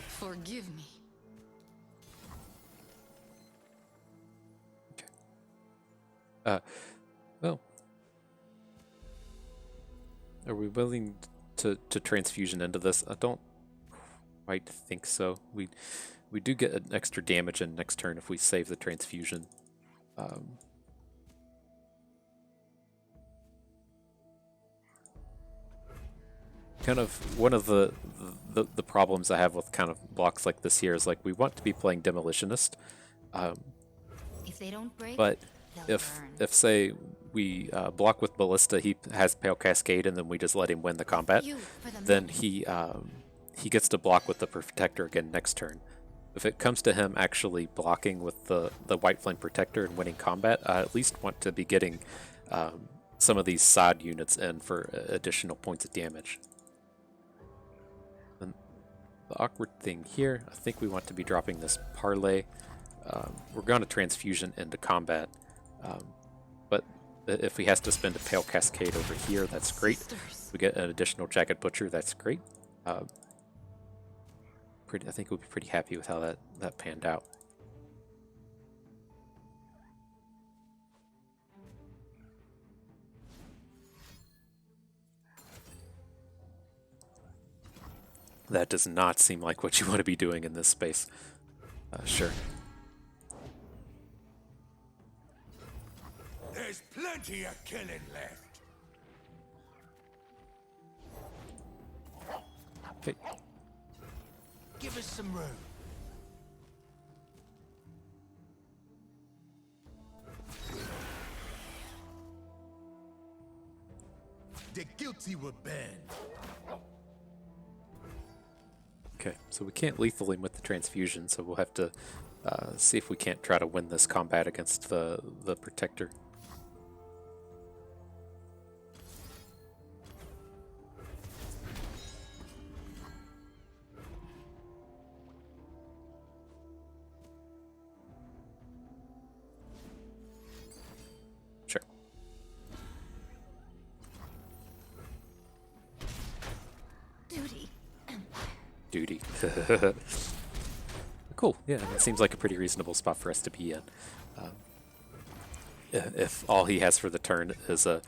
[SPEAKER 5] Forgive me.
[SPEAKER 1] Well, are we willing to transfusion into this? I don't quite think so. We do get an extra damage in next turn if we save the transfusion. Kind of one of the problems I have with kind of blocks like this here is like we want to be playing Demolitionist,
[SPEAKER 3] If they don't break,
[SPEAKER 1] but
[SPEAKER 3] they'll
[SPEAKER 1] if
[SPEAKER 3] burn.
[SPEAKER 1] say we block with Ballista, he has Pale Cascade, and then we just let him win the combat,
[SPEAKER 3] You for the
[SPEAKER 1] then he gets to block with the Protector again next turn. If it comes to him actually blocking with the White Flame Protector and winning combat, I at least want to be getting some of these side units in for additional points of damage. And the awkward thing here, I think we want to be dropping this Parlay. We're going to transfusion into combat, but if he has to spend a Pale Cascade over here, that's great. We get an additional Jagged Butcher, that's great. I think we'll be pretty happy with how that panned out. That does not seem like what you want to be doing in this space. Sure.
[SPEAKER 6] There's plenty of killing left.
[SPEAKER 1] Okay.
[SPEAKER 4] Give us some room.
[SPEAKER 6] The guilty were banned.
[SPEAKER 1] Okay, so we can't lethal him with the transfusion, so we'll have to see if we can't try to win this combat against the Protector. Sure.
[SPEAKER 3] duty.
[SPEAKER 1] Duty. Cool. Yeah, it seems like a pretty reasonable spot for us to be in. If all he has for the turn is a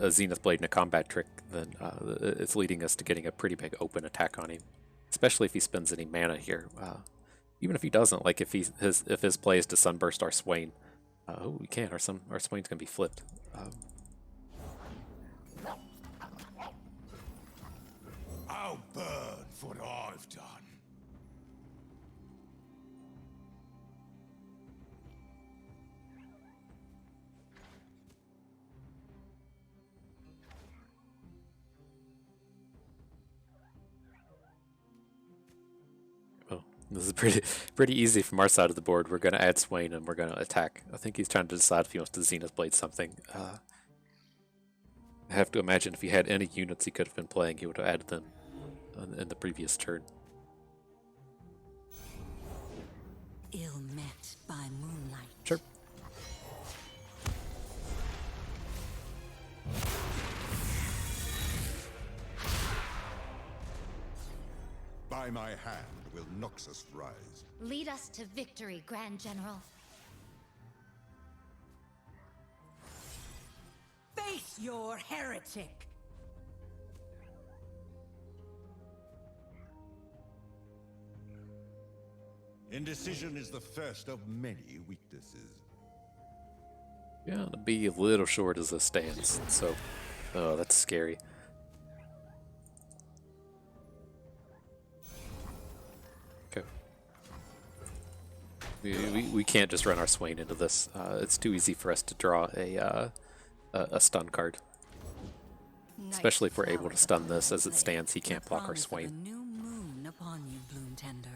[SPEAKER 1] Zenith Blade and a combat trick, then it's leading us to getting a pretty big open attack on him. Especially if he spends any mana here. Even if he doesn't, like if his play is to Sunburst our Swain. Oh, we can. Our Swain's gonna be flipped.
[SPEAKER 6] I'll burn for what I've done.
[SPEAKER 1] Oh, this is pretty easy from our side of the board. We're gonna add Swain and we're gonna attack. I think he's trying to decide if he wants to Zenith Blade something. I have to imagine if he had any units he could have been playing, he would have added them in the previous turn.
[SPEAKER 5] Ill met by moonlight.
[SPEAKER 1] Sure.
[SPEAKER 6] By my hand will Noxus rise.
[SPEAKER 7] Lead us to victory, Grand General.
[SPEAKER 5] Face your heretic!
[SPEAKER 6] Indecision is the first of many weaknesses.
[SPEAKER 1] Yeah, to be a little short as a stance. So, oh, that's scary. Okay. We can't just run our Swain into this. It's too easy for us to draw a stun card. Especially if we're able to stun this. As it stands, he can't block our Swain.
[SPEAKER 5] A new moon upon you, Bloom Tender.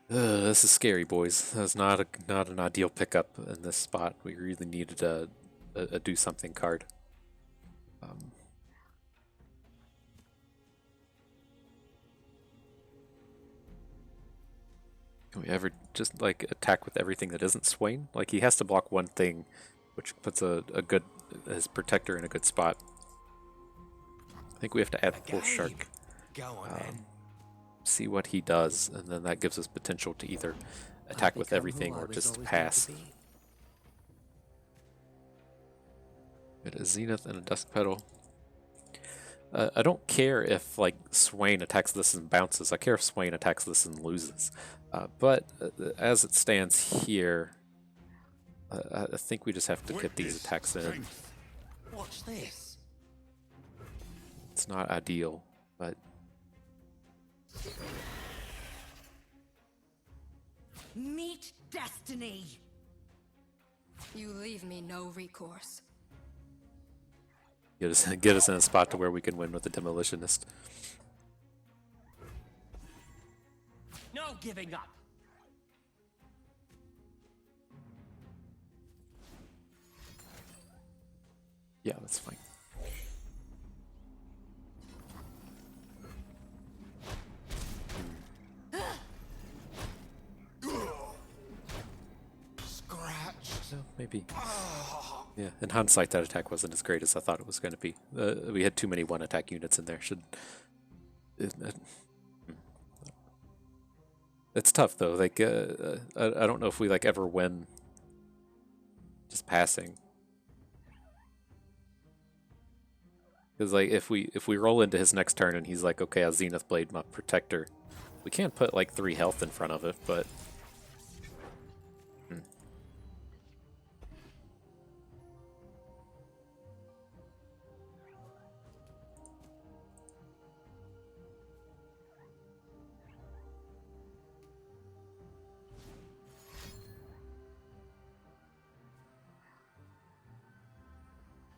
[SPEAKER 1] This is scary, boys. That's not an ideal pickup in this spot. We really needed a do something card. Can we ever just like attack with everything that isn't Swain? Like he has to block one thing, which puts his protector in a good spot. I think we have to add Bull Shark.
[SPEAKER 4] Go on, then.
[SPEAKER 1] See what he does, and then that gives us potential to either attack with everything or just pass. Get a Zenith and a Dusk Petal. I don't care if like Swain attacks this and bounces. I care if Swain attacks this and loses. But as it stands here, I think we just have to get these attacks in.
[SPEAKER 4] Watch this.
[SPEAKER 1] It's not ideal, but
[SPEAKER 5] Meet destiny!
[SPEAKER 3] You leave me no recourse.
[SPEAKER 1] get us in a spot to where we can win with the Demolitionist.
[SPEAKER 2] No giving up.
[SPEAKER 1] Yeah, that's fine.
[SPEAKER 4] Scratched.
[SPEAKER 1] Maybe. Yeah, in hindsight, that attack wasn't as great as I thought it was going to be. We had too many one-attack units in there. It's tough though. Like, I don't know if we like ever win just passing. Because like if we roll into his next turn and he's like, okay, I'll Zenith Blade my protector, we can't put like 3 health in front of it, but.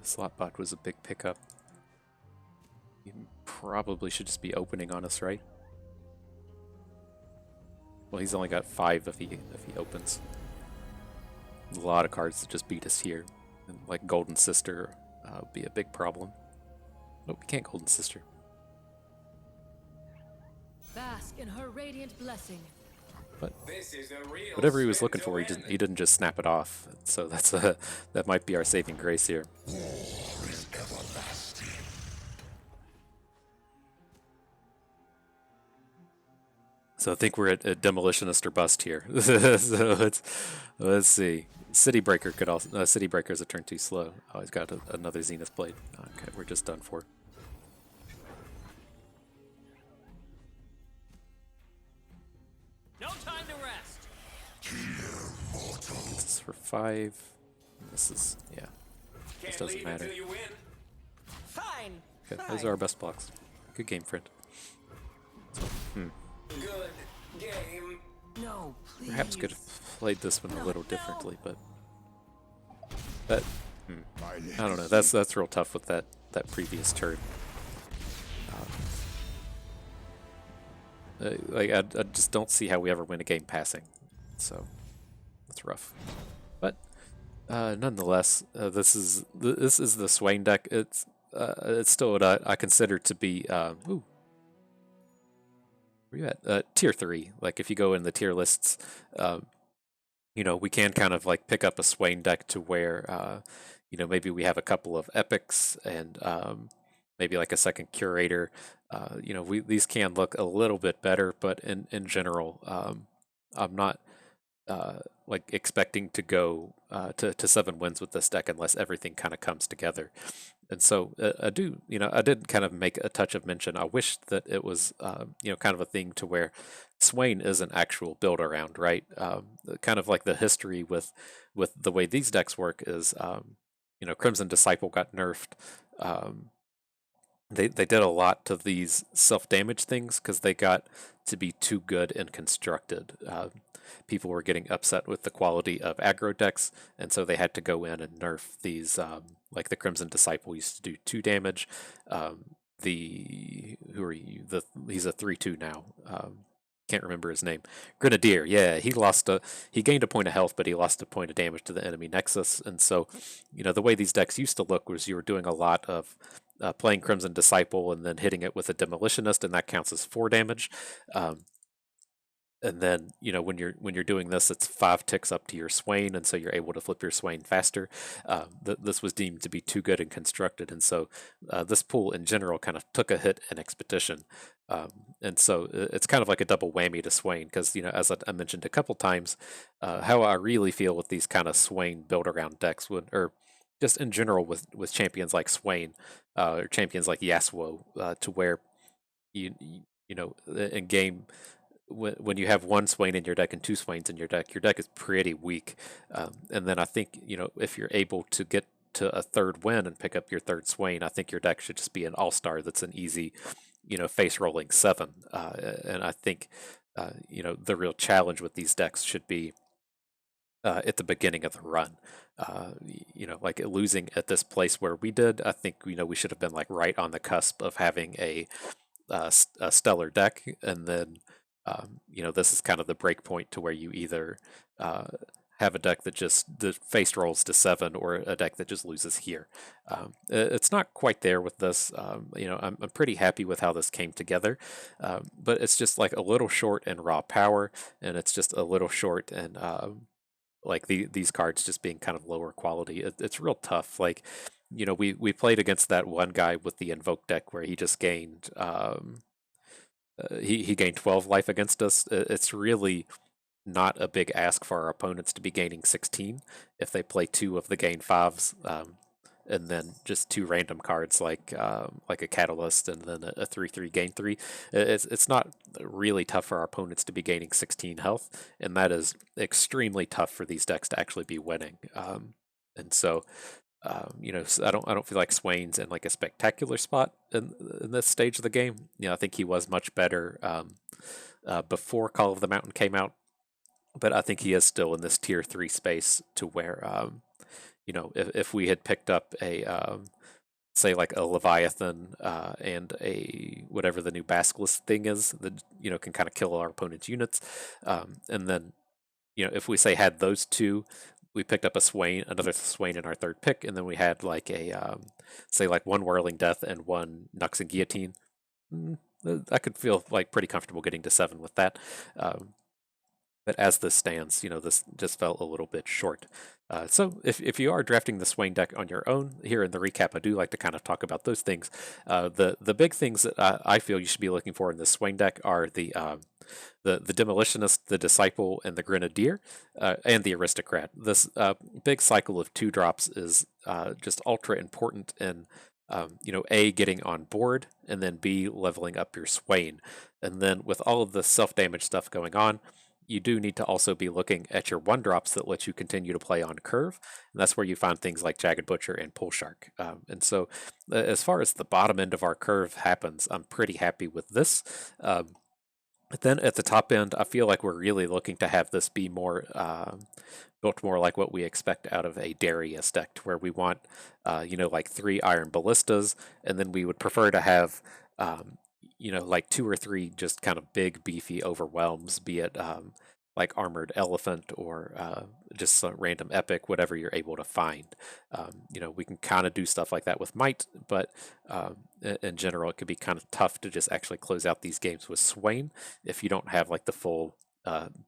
[SPEAKER 1] The slot bot was a big pickup. He probably should just be opening on us, right? Well, he's only got 5 if he opens. A lot of cards that just beat us here. And like Golden Sister would be a big problem. Nope, we can't Golden Sister.
[SPEAKER 3] Bask in her radiant blessing.
[SPEAKER 1] But whatever he was looking for, he didn't just snap it off. So that might be our saving grace here. So I think we're at Demolitionist or bust here. So let's see. City Breaker could also City Breaker is a turn too slow. Oh, he's got another Zenith Blade. Okay, we're just done for.
[SPEAKER 2] No time to rest.
[SPEAKER 1] This is for 5. This is This doesn't matter.
[SPEAKER 2] You win. Fine.
[SPEAKER 1] Okay, those are our best blocks. Good game, friend.
[SPEAKER 2] Good game.
[SPEAKER 5] No, please.
[SPEAKER 1] Perhaps could have played this one a little differently, but that I don't know. That's real tough with that previous turn. Like I just don't see how we ever win a game passing, so that's rough. But nonetheless, this is the Swain deck. It's still what I consider to be where you at? Tier 3. Like if you go in the tier lists, um, we can kind of like pick up a Swain deck to where, maybe we have a couple of epics and maybe like a second curator. These can look a little bit better, but in general, I'm not like expecting to go to 7 wins with this deck unless everything kind of comes together. And so I did kind of make a touch of mention. I wish that it was, kind of a thing to where Swain is an actual build around, right? Kind of like the history with the way these decks work is, Crimson Disciple got nerfed. Um, they did a lot to these self damage things because they got to be too good and constructed. People were getting upset with the quality of aggro decks, and so they had to go in and nerf these. Like the Crimson Disciple used to do 2 damage. The who are you? He's a 3/2 now. Can't remember his name. Grenadier, yeah, he gained a point of health, but he lost a point of damage to the enemy nexus. And so, the way these decks used to look was you were doing a lot of playing Crimson Disciple and then hitting it with a Demolitionist, and that counts as 4 damage. And then when you're doing this, it's 5 ticks up to your Swain, and so you're able to flip your Swain faster. This was deemed to be too good and constructed, and so this pool in general kind of took a hit in Expedition. And so it's kind of like a double whammy to Swain because as I mentioned a couple times, how I really feel with these kind of Swain build around decks or just in general with champions like Swain or champions like Yasuo, to where in game when you have 1 Swain in your deck and 2 Swains in your deck is pretty weak. And then I think, if you're able to get to a 3rd win and pick up your 3rd Swain, I think your deck should just be an all-star that's an easy, face rolling 7. And I think, the real challenge with these decks should be at the beginning of the run. Like losing at this place where we did, I think, we should have been like right on the cusp of having a stellar deck, and then this is kind of the break point to where you either have a deck that just the face rolls to 7 or a deck that just loses here. It's not quite there with this. I'm pretty happy with how this came together, but it's just like a little short in raw power, and it's just a little short in like these cards just being kind of lower quality. It's real tough. Like, we played against that one guy with the Invoke deck where he just gained he gained 12 life against us. It's really not a big ask for our opponents to be gaining 16 if they play 2 of the gain 5s, and then just 2 random cards like a Catalyst and then a 3/3 gain 3. It's not really tough for our opponents to be gaining 16 health, and that is extremely tough for these decks to actually be winning. And so I don't feel like Swain's in like a spectacular spot in this stage of the game. I think he was much better before Call of the Mountain came out, but I think he is still in this tier 3 space to where if we had picked up a say like a Leviathan and a whatever the new Basilisk thing is that can kind of kill our opponent's units, and then if we say had those 2. We picked up another Swain in our 3rd pick, and then we had like a, say like 1 Whirling Death and 1 Nux and Guillotine. I could feel like pretty comfortable getting to 7 with that. But as this stands, this just felt a little bit short. So if you are drafting the Swain deck on your own, here in the recap, I do like to kind of talk about those things. The big things that I feel you should be looking for in the Swain deck are the Demolitionist, the Disciple, and the Grenadier, and the Aristocrat. This big cycle of 2 drops is just ultra important in, A, getting on board, and then B, leveling up your Swain. And then with all of the self-damage stuff going on, you do need to also be looking at your 1-drops that let you continue to play on curve, and that's where you find things like Jagged Butcher and Pull Shark. And so as far as the bottom end of our curve happens, I'm pretty happy with this. But then at the top end, I feel like we're really looking to have this be more built more like what we expect out of a Darius deck, where we want, like 3 Iron Ballistas, and then we would prefer to have, like 2 or 3 just kind of big, beefy overwhelms, be it like Armored Elephant or just some random epic, whatever you're able to find. We can kind of do stuff like that with Might, but in general, it could be kind of tough to just actually close out these games with Swain if you don't have like the full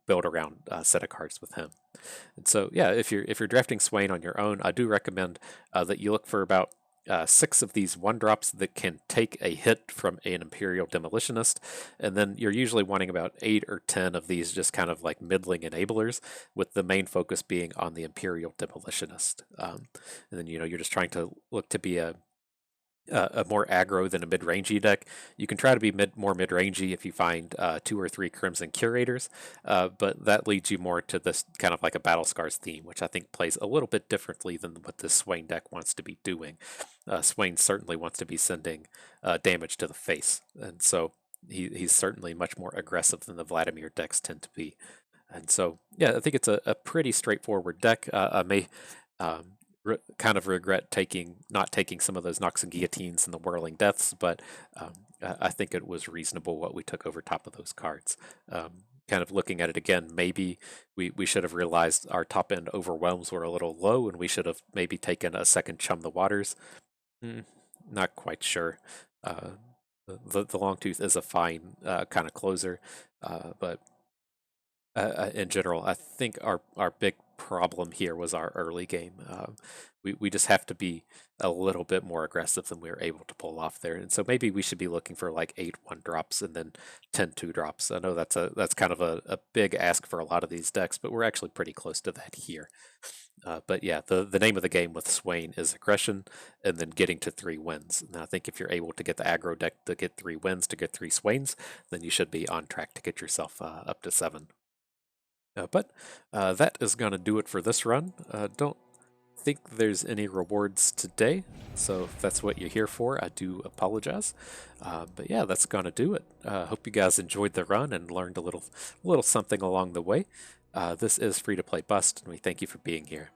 [SPEAKER 1] build around set of cards with him. And so, yeah, if you're drafting Swain on your own, I do recommend that you look for about 6 of these 1-drops that can take a hit from an Imperial Demolitionist, and then you're usually wanting about 8 or 10 of these just kind of like middling enablers, with the main focus being on the Imperial Demolitionist. And then you're just trying to look to be a more aggro than a mid-rangey deck. You can try to be more mid-rangey if you find 2 or 3 Crimson Curators, but that leads you more to this kind of like a Battle Scars theme, which I think plays a little bit differently than what this Swain deck wants to be doing. Swain certainly wants to be sending damage to the face, and so he's certainly much more aggressive than the Vladimir decks tend to be. And so, yeah, I think it's a pretty straightforward deck. I may kind of regret not taking some of those Nox and Guillotines and the Whirling Deaths, but I think it was reasonable what we took over top of those cards. Kind of looking at it again, maybe we should have realized our top end overwhelms were a little low, and we should have maybe taken a second Chum the Waters. Not quite sure. The Longtooth is a fine kind of closer, but in general, I think our big problem here was our early game. We just have to be a little bit more aggressive than we were able to pull off there, and so maybe we should be looking for like 8 1-drops and then 10 2-drops. I know that's kind of a big ask for a lot of these decks, but we're actually pretty close to that here. But yeah, the name of the game with Swain is aggression and then getting to 3 wins. And I think if you're able to get the aggro deck to get 3 wins to get 3 Swains, then you should be on track to get yourself up to 7. But that is going to do it for this run. Don't think there's any rewards today, so if that's what you're here for, I do apologize. But yeah, that's going to do it. Hope you guys enjoyed the run and learned a little something along the way. This is Free to Play Bust, and we thank you for being here.